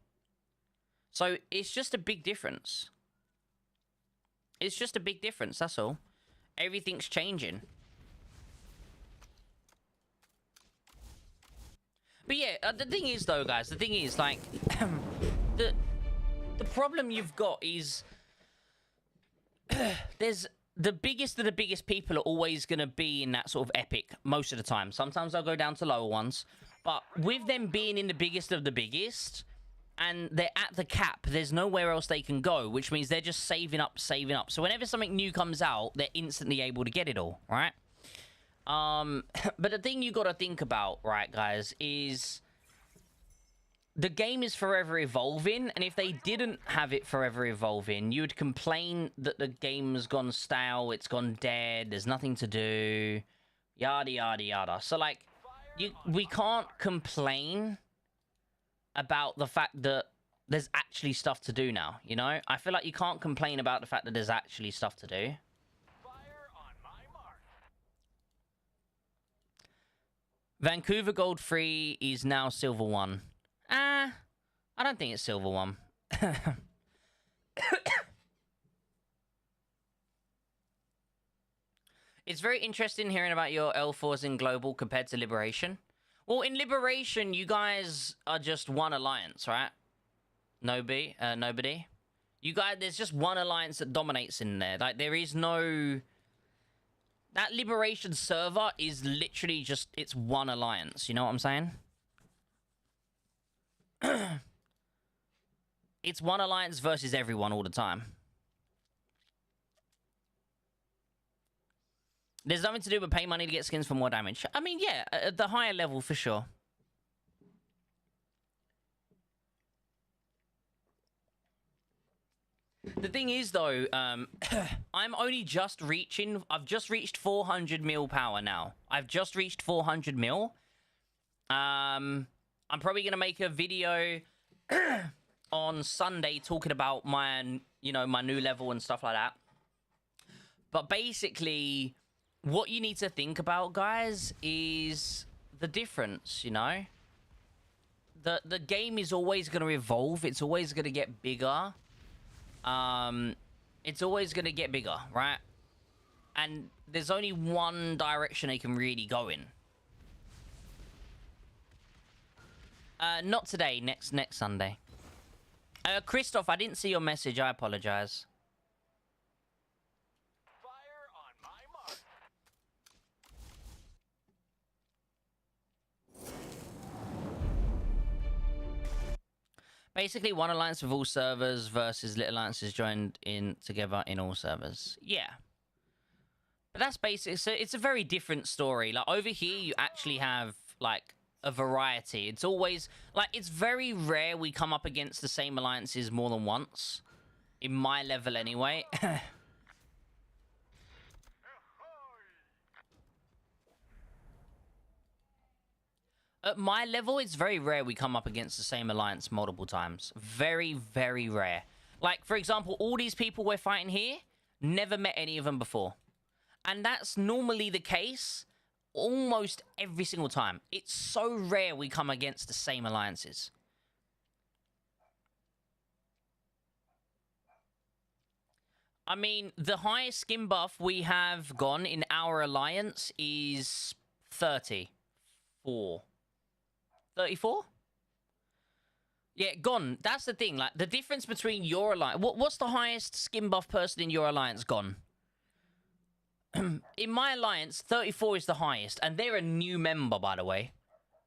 So it's just a big difference. It's just a big difference, that's all. Everything's changing. But yeah, the thing is though, guys, the thing is like the problem you've got is there's the biggest of the biggest people are always going to be in that sort of epic most of the time. Sometimes they'll go down to lower ones, but with them being in the biggest of the biggest and they're at the cap, there's nowhere else they can go, which means they're just saving up. So whenever something new comes out, they're instantly able to get it all, right? But the thing you got to think about, right, guys, is the game is forever evolving, and if they didn't have it forever evolving, you would complain that the game's gone stale, it's gone dead, there's nothing to do, yada, yada, yada. So, like, we can't complain about the fact that there's actually stuff to do now, you know? I feel like you can't complain about the fact that there's actually stuff to do. Vancouver Gold 3 is now Silver 1. I don't think it's Silver 1. It's very interesting hearing about your L4s in Global compared to Liberation. Well, in Liberation, you guys are just one alliance, right? Nobody. You guys, there's just one alliance that dominates in there. Like, there is no... That Liberation server is literally just, it's one alliance. You know what I'm saying? It's one alliance versus everyone all the time. There's nothing to do but pay money to get skins for more damage. I mean, yeah, at the higher level for sure. The thing is, though, I'm only just reaching... I've just reached 400 mil power now. I've just reached 400 mil. I'm probably going to make a video on Sunday talking about my, you know, my new level and stuff like that. But basically, what you need to think about, guys, is the difference, you know? The game is always going to evolve. It's always going to get bigger. It's always going to get bigger, right? And there's only one direction they can really go in. Not today, next Sunday. Christoph, I didn't see your message. I apologize. Fire on my mark. Basically, one alliance with all servers versus little alliances joined in together in all servers. Yeah. But that's basic. So it's a very different story. Like, over here, you actually have, like, a variety. It's always... Like, it's very rare we come up against the same alliances more than once. In my level, anyway. At my level, it's very rare we come up against the same alliance multiple times. Very, very rare. Like, for example, all these people we're fighting here, never met any of them before. And that's normally the case almost every single time. It's so rare we come against the same alliances. I mean, the highest skin buff we have gone in our alliance is 34. 34? Yeah, gone. That's the thing. Like, the difference between your alliance... What's the highest skin buff person in your alliance gone? In my alliance, 34 is the highest. And they're a new member, by the way.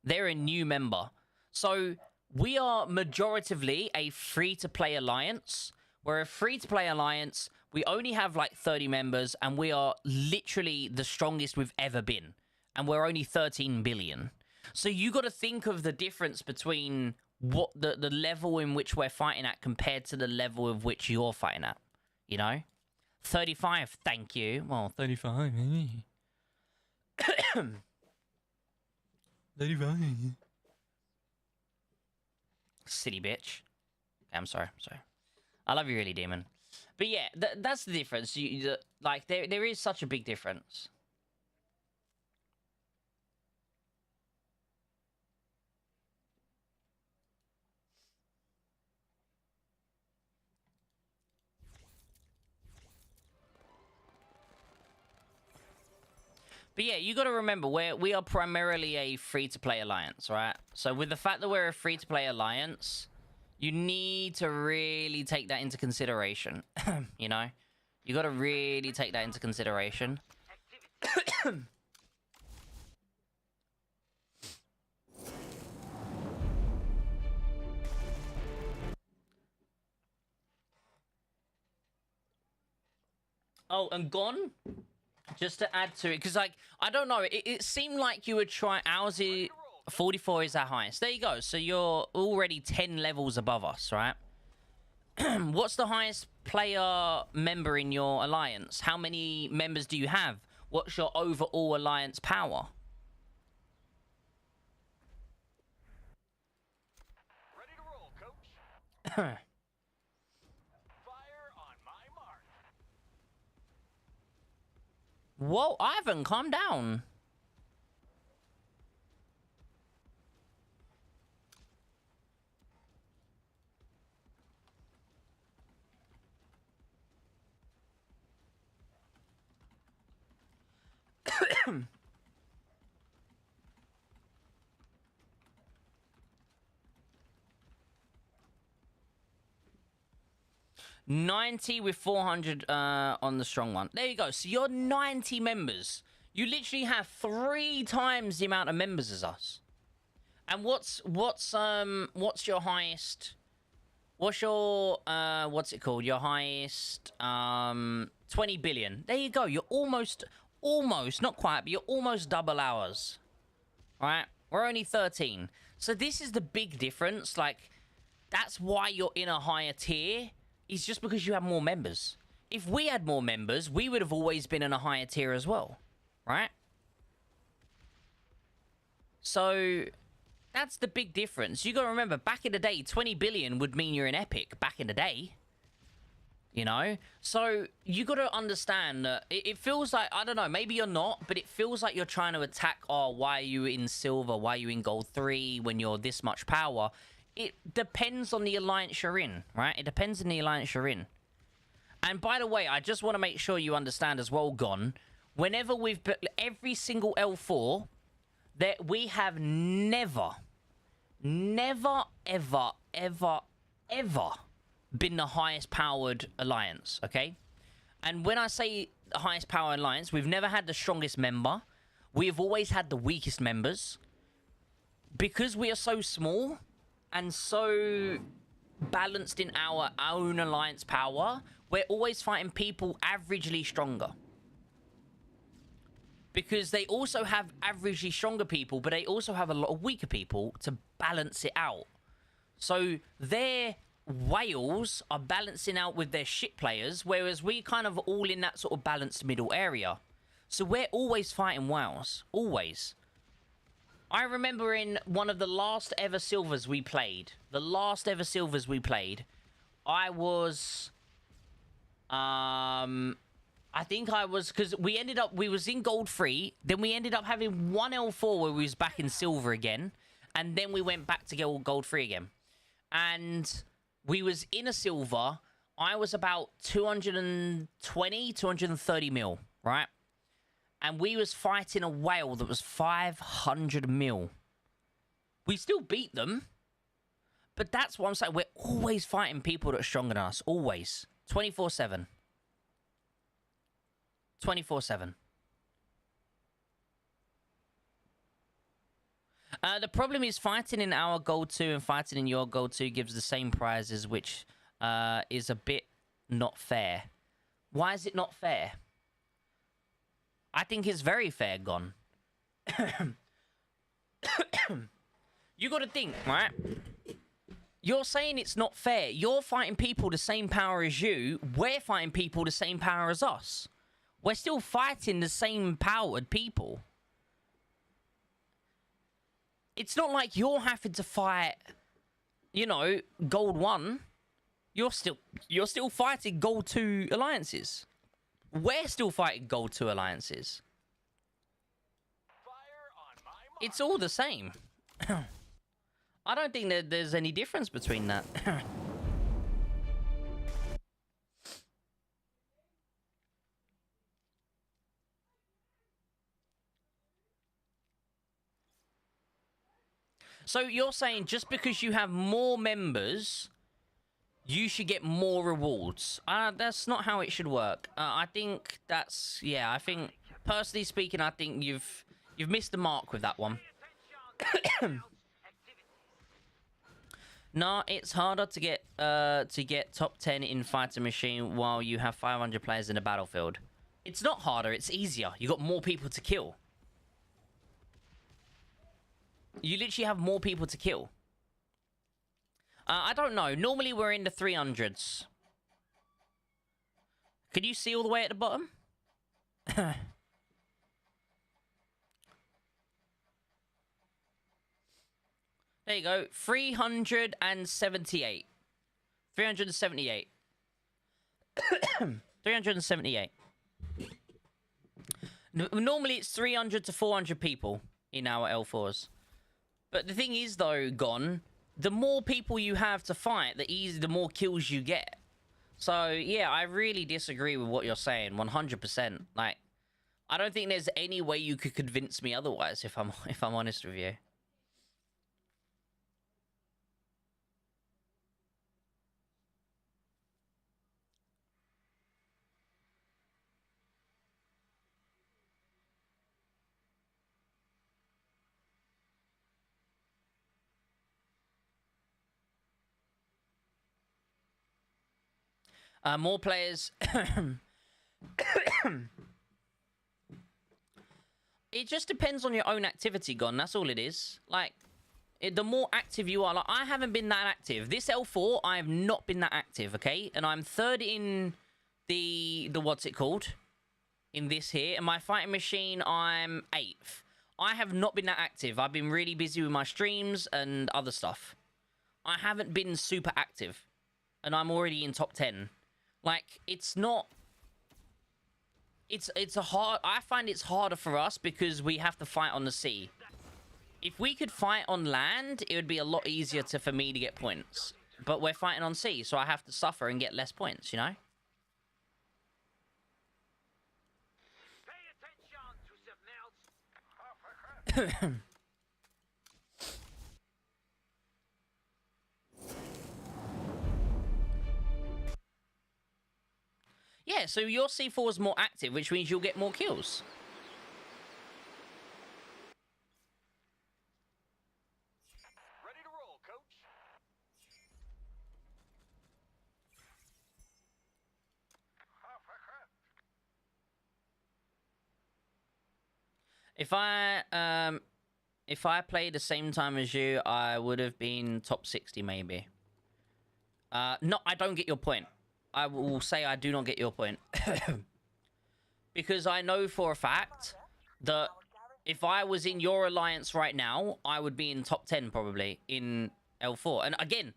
They're a new member. So, we are majoritively a free-to-play alliance. We're a free-to-play alliance. We only have, like, 30 members. And we are literally the strongest we've ever been. And we're only 13 billion. So you got to think of the difference between what the level in which we're fighting at compared to the level of which you're fighting at. You know? 35, thank you. Well, 35, maybe. 35. Silly bitch. Okay, I'm sorry. I love you really, Demon. But yeah, that's the difference. Like, there is such a big difference. But yeah, you got to remember we are primarily a free-to-play alliance, right? So with the fact that we're a free-to-play alliance, you need to really take that into consideration. You know, you got to really take that into consideration. Oh, and gone. Just to add to it, because like I don't know, it seemed like you would try. Ours is 44 is our highest. There you go. So you're already 10 levels above us, right? What's the highest player member in your alliance? How many members do you have? What's your overall alliance power? Ready to roll, coach. Fire on my mark. Whoa, Ivan, calm down. $90 with 400 on the strong one. There you go. So you're 90 members. You literally have 3 times the amount of members as us. And what's your highest? What's your what's it called? Your highest 20 billion. There you go. You're almost not quite, but you're almost double ours. Right? We're only 13. So this is the big difference. Like that's why you're in a higher tier. Is just because you have more members. If we had more members, we would have always been in a higher tier as well. Right? So that's the big difference. You got to remember, back in the day, 20 billion would mean you're an epic back in the day. You know? So you got to understand that it feels like, I don't know, maybe you're not, but it feels like you're trying to attack, oh, why are you in silver? Why are you in gold 3 when you're this much power? It depends on the alliance you're in, right? It depends on the alliance you're in. And by the way, I just want to make sure you understand as well, Gon. Whenever we've put every single L4, that we have never, ever, been the highest powered alliance, okay? And when I say the highest power alliance, we've never had the strongest member. We've always had the weakest members. Because we are so small and so balanced in our own alliance power, we're always fighting people averagely stronger. Because they also have averagely stronger people, but they also have a lot of weaker people to balance it out. So their whales are balancing out with their shit players, whereas we kind of all in that sort of balanced middle area. So we're always fighting whales. Always. I remember in one of the last ever silvers we played, I was, I think I was, because we was in gold 3, then we ended up having one L4 where we was back in silver again, and then we went back to gold 3 again. And we was in a silver, I was about 220, 230 mil, right? And we was fighting a whale that was 500 mil. We still beat them. But that's what I'm saying. We're always fighting people that are stronger than us. Always. 24/7. 24/7. The problem is fighting in our gold 2 and fighting in your gold 2 gives the same prizes, which is a bit not fair. Why is it not fair? I think it's very fair, Gon. You got to think, right? You're saying it's not fair. You're fighting people the same power as you. We're fighting people the same power as us. We're still fighting the same powered people. It's not like you're having to fight, you know, gold 1. You're still fighting gold 2 alliances. We're still fighting gold 2 alliances. Fire on my mark. It's all the same. I don't think that there's any difference between that. So you're saying just because you have more members, you should get more rewards? That's not how it should work. I think that's, yeah. I think personally speaking, I think you've missed the mark with that one. Nah, it's harder to get top 10 in Fighter Machine while you have 500 players in a battlefield. It's not harder, it's easier. You got more people to kill. You literally have more people to kill. I don't know. Normally we're in the 300s. Can you see all the way at the bottom? There you go. 378. 378. 378. Normally it's 300 to 400 people in our L4s. But the thing is, though, Gon, the more people you have to fight, the more kills you get. So, yeah, I really disagree with what you're saying, 100%. Like, I don't think there's any way you could convince me otherwise, if I'm honest with you. More players. It just depends on your own activity, Gon. That's all it is. Like, the more active you are. Like, I haven't been that active. This L4, I have not been that active, okay? And I'm third in the what's it called? In this here. And my fighting machine, I'm 8th. I have not been that active. I've been really busy with my streams and other stuff. I haven't been super active. And I'm already in top 10. Like, it's not... It's a hard... I find it's harder for us because we have to fight on the sea. If we could fight on land, it would be a lot easier for me to get points. But we're fighting on sea, so I have to suffer and get less points, you know? Pay attention to something else. Yeah, so your C4 is more active, which means you'll get more kills. Ready to roll, coach. If I played the same time as you, I would have been top 60 maybe. No, I don't get your point. I will say I do not get your point. Because I know for a fact that if I was in your alliance right now, I would be in top 10 probably in L4. And again,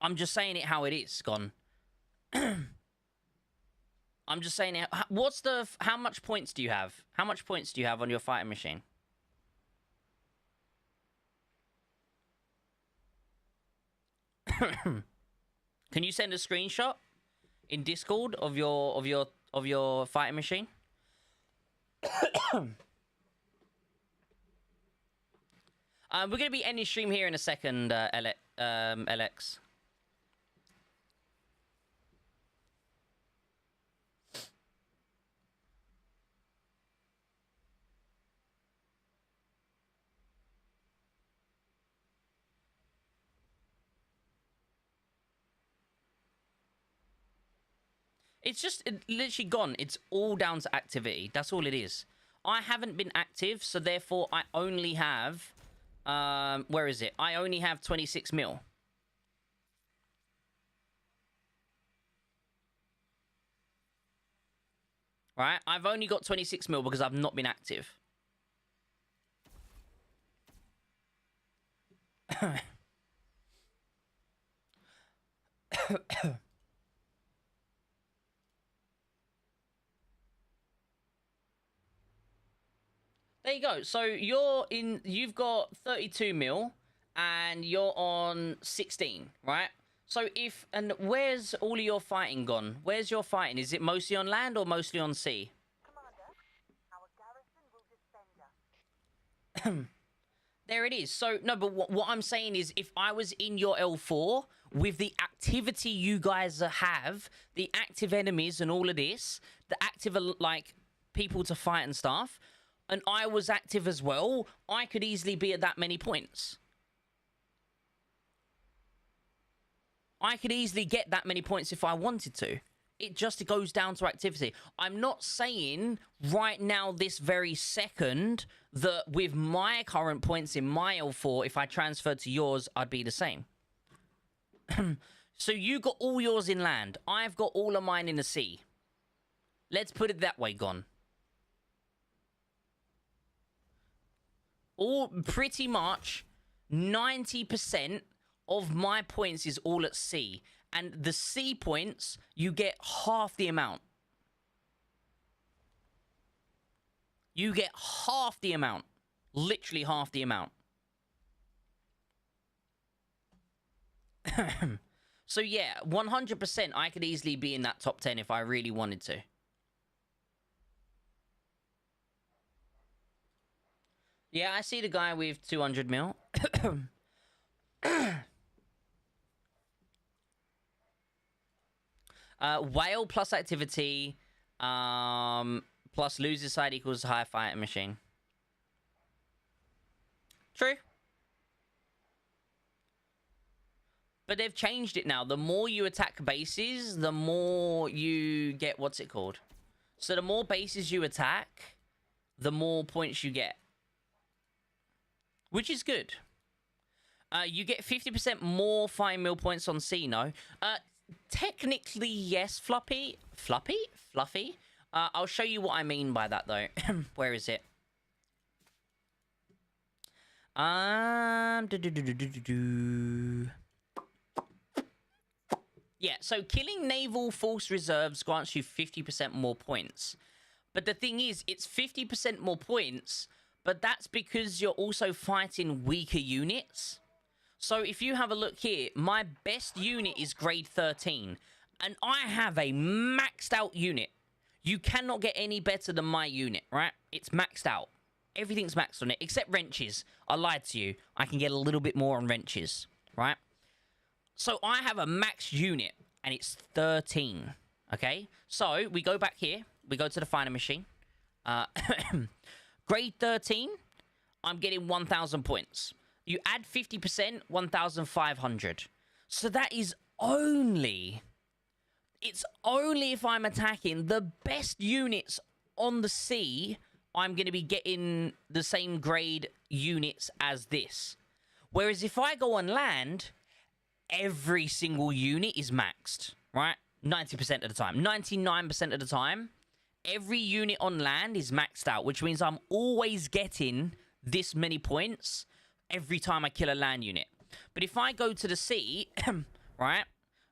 I'm just saying it how it is, Gon. I'm just saying it. How much points do you have? How much points do you have on your fighting machine? Can you send a screenshot in Discord of your fighting machine? We're gonna be ending stream here in a second, LX. It's just literally gone. It's all down to activity. That's all it is. I haven't been active, so therefore I only have... where is it? I only have 26 mil. Right? I've only got 26 mil because I've not been active. There you go. So you've got 32 mil and you're on 16, right? So where's all of your fighting gone? Where's your fighting? Is it mostly on land or mostly on sea? Commander, our garrison will defend us. There it is. So, no, but what I'm saying is if I was in your L4 with the activity you guys have, the active enemies and all of this, the active, like, people to fight and stuff, and I was active as well, I could easily be at that many points. I could easily get that many points if I wanted to. It just goes down to activity. I'm not saying right now, this very second, that with my current points in my L4, if I transferred to yours, I'd be the same. So you got all yours in land. I've got all of mine in the sea. Let's put it that way, Gon. All pretty much 90% of my points is all at sea. And the sea points, you get half the amount. You get half the amount. Literally half the amount. So yeah, 100% I could easily be in that top 10 if I really wanted to. Yeah, I see the guy with 200 mil. Whale plus activity, plus loser side equals high fighter machine. True. But they've changed it now. The more you attack bases, the more you get, what's it called? So the more bases you attack, the more points you get. Which is good. You get 50% more 5 mil points on C, no? Technically, yes, Fluffy. I'll show you what I mean by that, though. Where is it? Yeah, so killing naval force reserves grants you 50% more points. But the thing is, it's 50% more points, but that's because you're also fighting weaker units. So if you have a look here, my best unit is grade 13, and I have a maxed out unit. You cannot get any better than my unit, right? It's maxed out. Everything's maxed on it, except wrenches. I lied to you. I can get a little bit more on wrenches, right? So I have a max unit, and it's 13, okay? So we go back here. We go to the fighter machine. Grade 13, I'm getting 1,000 points. You add 50%, 1,500. So that is only... It's only if I'm attacking the best units on the sea, I'm going to be getting the same grade units as this. Whereas if I go on land, every single unit is maxed, right? 90% of the time. 99% of the time, every unit on land is maxed out, which means I'm always getting this many points every time I kill a land unit. But if I go to the sea, right?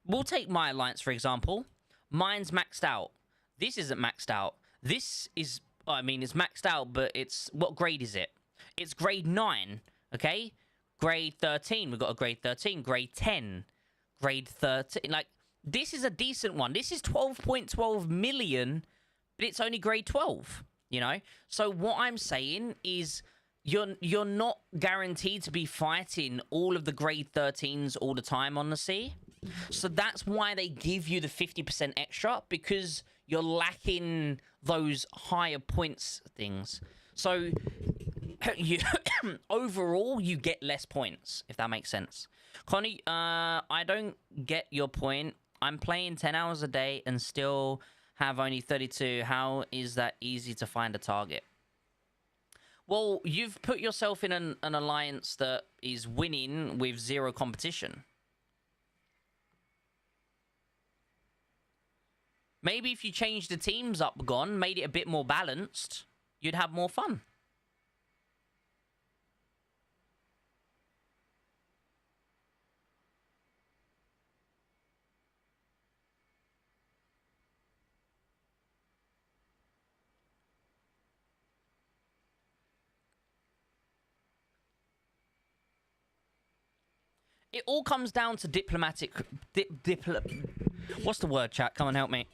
We'll take my alliance, for example. Mine's maxed out. This isn't maxed out. This is, I mean, it's maxed out, but it's, what grade is it? It's grade 9, okay? Grade 13, we've got a grade 13. Grade 10, grade 13. Like, this is a decent one. This is 12.12 million, but it's only grade 12, you know? So what I'm saying is you're not guaranteed to be fighting all of the grade 13s all the time on the sea. So that's why they give you the 50% extra, because you're lacking those higher points things. So you overall you get less points, if that makes sense. Connie, I don't get your point. I'm playing 10 hours a day and still have only 32. How is that easy to find a target? Well, you've put yourself in an alliance that is winning with zero competition. Maybe if you changed the teams up, made it a bit more balanced, you'd have more fun. It all comes down to diplomatic... What's the word, chat? Come on, help me.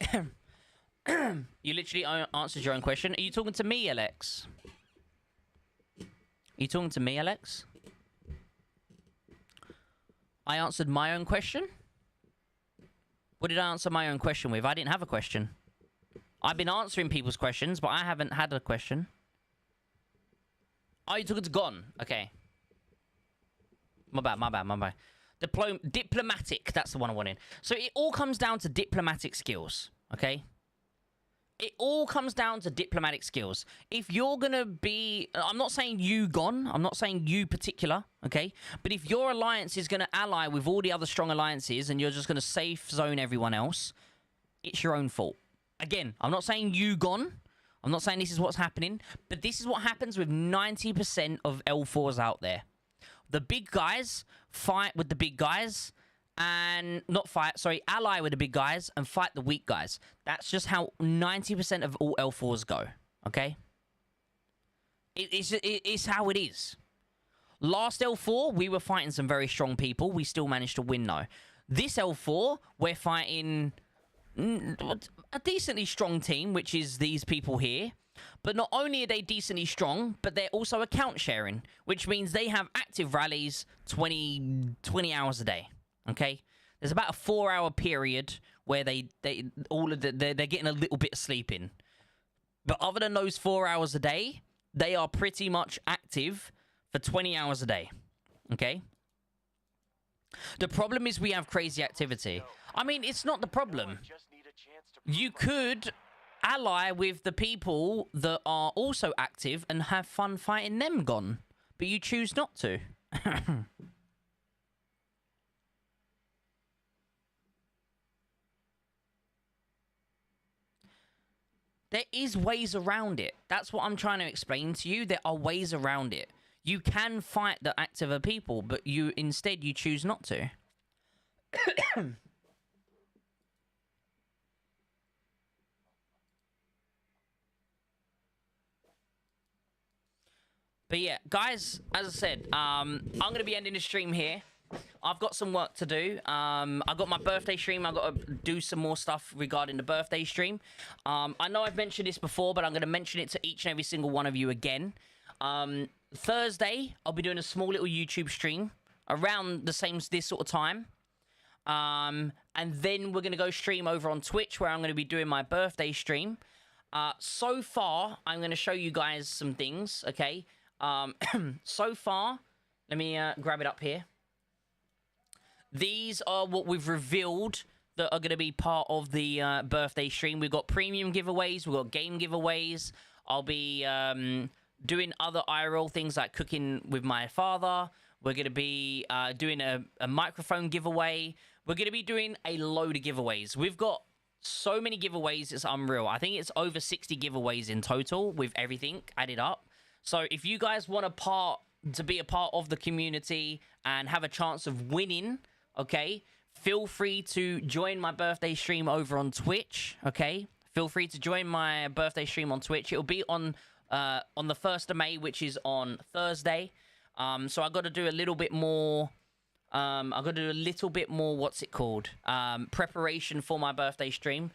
You literally answered your own question. Are you talking to me, Alex? you talking to me, Alex? I answered my own question? What did I answer my own question with? I didn't have a question. I've been answering people's questions, but I haven't had a question. Oh, you talking to Gon? Okay. My bad. Diplomatic, that's the one I wanted. So it all comes down to diplomatic skills, okay? It all comes down to diplomatic skills. If you're gonna be... I'm not saying you, Gon. I'm not saying you particular, okay? But if your alliance is gonna ally with all the other strong alliances and you're just gonna safe zone everyone else, it's your own fault. Again, I'm not saying you, Gon. I'm not saying this is what's happening. But this is what happens with 90% of L4s out there. The big guys fight with the big guys... and ally with the big guys and fight the weak guys. That's just how 90% of all L4s go, okay? It's how it is. Last L4, we were fighting some very strong people. We still managed to win, though. This L4, we're fighting a decently strong team, which is these people here. But not only are they decently strong, but they're also account sharing, which means they have active rallies 20 hours a day. Okay, there's about a 4-hour period where they're getting a little bit of sleep in, but other than those 4 hours a day, they are pretty much active for 20 hours a day. Okay. The problem is we have crazy activity. I mean, it's not the problem. You could ally with the people that are also active and have fun fighting them, Gon, but you choose not to. There is ways around it. That's what I'm trying to explain to you. There are ways around it. You can fight the activer people, but you choose not to. But yeah, guys, as I said, I'm going to be ending the stream here. I've got some work to do. I've got my birthday stream. I've got to do some more stuff regarding the birthday stream. I know I've mentioned this before, but I'm going to mention it to each and every single one of you again. Thursday, I'll be doing a small little YouTube stream around this sort of time. And then we're going to go stream over on Twitch, where I'm going to be doing my birthday stream. So far, I'm going to show you guys some things, okay? So far, let me grab it up here. These are what we've revealed that are going to be part of the birthday stream. We've got premium giveaways. We've got game giveaways. I'll be doing other IRL things like cooking with my father. We're going to be doing a microphone giveaway. We're going to be doing a load of giveaways. We've got so many giveaways, it's unreal. I think it's over 60 giveaways in total with everything added up. So if you guys want to be a part of the community and have a chance of winning... okay, feel free to join my birthday stream over on Twitch, okay? Feel free to join my birthday stream on Twitch. It'll be on the 1st of May, which is on Thursday. So I got to do a little bit more... what's it called? Preparation for my birthday stream.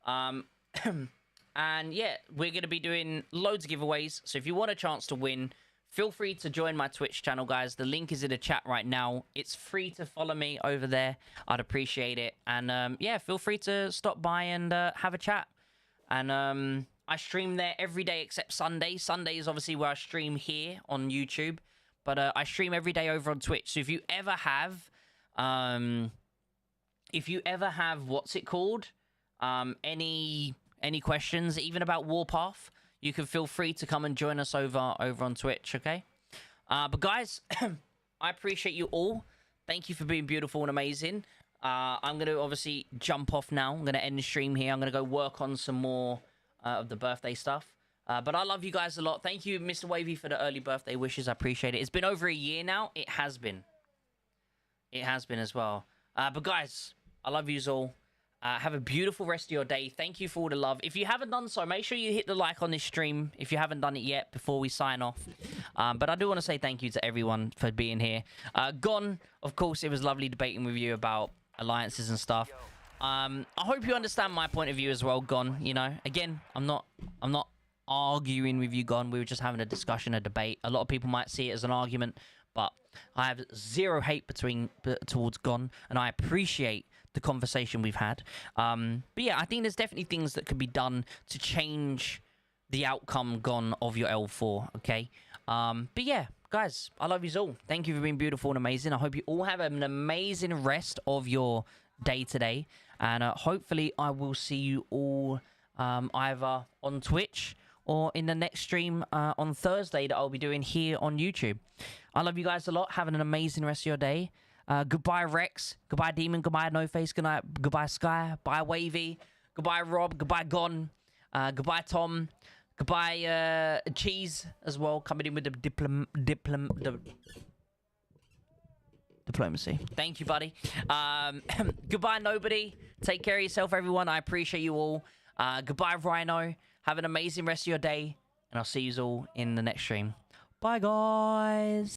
And yeah, we're going to be doing loads of giveaways. So if you want a chance to win... feel free to join my Twitch channel, guys. The link is in the chat right now. It's free to follow me over there. I'd appreciate it. And yeah, feel free to stop by and have a chat. And I stream there every day except Sunday. Sunday is obviously where I stream here on YouTube. But I stream every day over on Twitch. So if you ever have... what's it called? Any questions, even about Warpath... you can feel free to come and join us over on Twitch, okay? But guys, I appreciate you all. Thank you for being beautiful and amazing. I'm going to obviously jump off now. I'm going to end the stream here. I'm going to go work on some more of the birthday stuff. But I love you guys a lot. Thank you, Mr. Wavy, for the early birthday wishes. I appreciate it. It's been over a year now. It has been. It has been as well. But guys, I love yous all. Have a beautiful rest of your day. Thank you for all the love. If you haven't done so, make sure you hit the like on this stream if you haven't done it yet before we sign off. But I do want to say thank you to everyone for being here. Gon, of course, it was lovely debating with you about alliances and stuff. I hope you understand my point of view as well, Gon. You know, again, I'm not arguing with you, Gon. We were just having a discussion, a debate. A lot of people might see it as an argument, but I have zero hate towards Gon, and I appreciate the conversation we've had. But yeah, I think there's definitely things that could be done to change the outcome, Gon, of your L4, okay? But yeah, guys, I love you all. Thank you for being beautiful and amazing. I hope you all have an amazing rest of your day today, and hopefully I will see you all either on Twitch or in the next stream on Thursday that I'll be doing here on YouTube. I love you guys a lot. Having an amazing rest of your day. Goodbye, Rex. Goodbye, Demon. Goodbye, No Face. Goodbye, Sky. Bye, Wavy. Goodbye, Rob. Goodbye, Gon. Goodbye, Tom. Goodbye, Cheese as well. Coming in with the diplomacy. Thank you, buddy. Goodbye, Nobody. Take care of yourself, everyone. I appreciate you all. Goodbye, Rhino. Have an amazing rest of your day, and I'll see you all in the next stream. Bye, guys.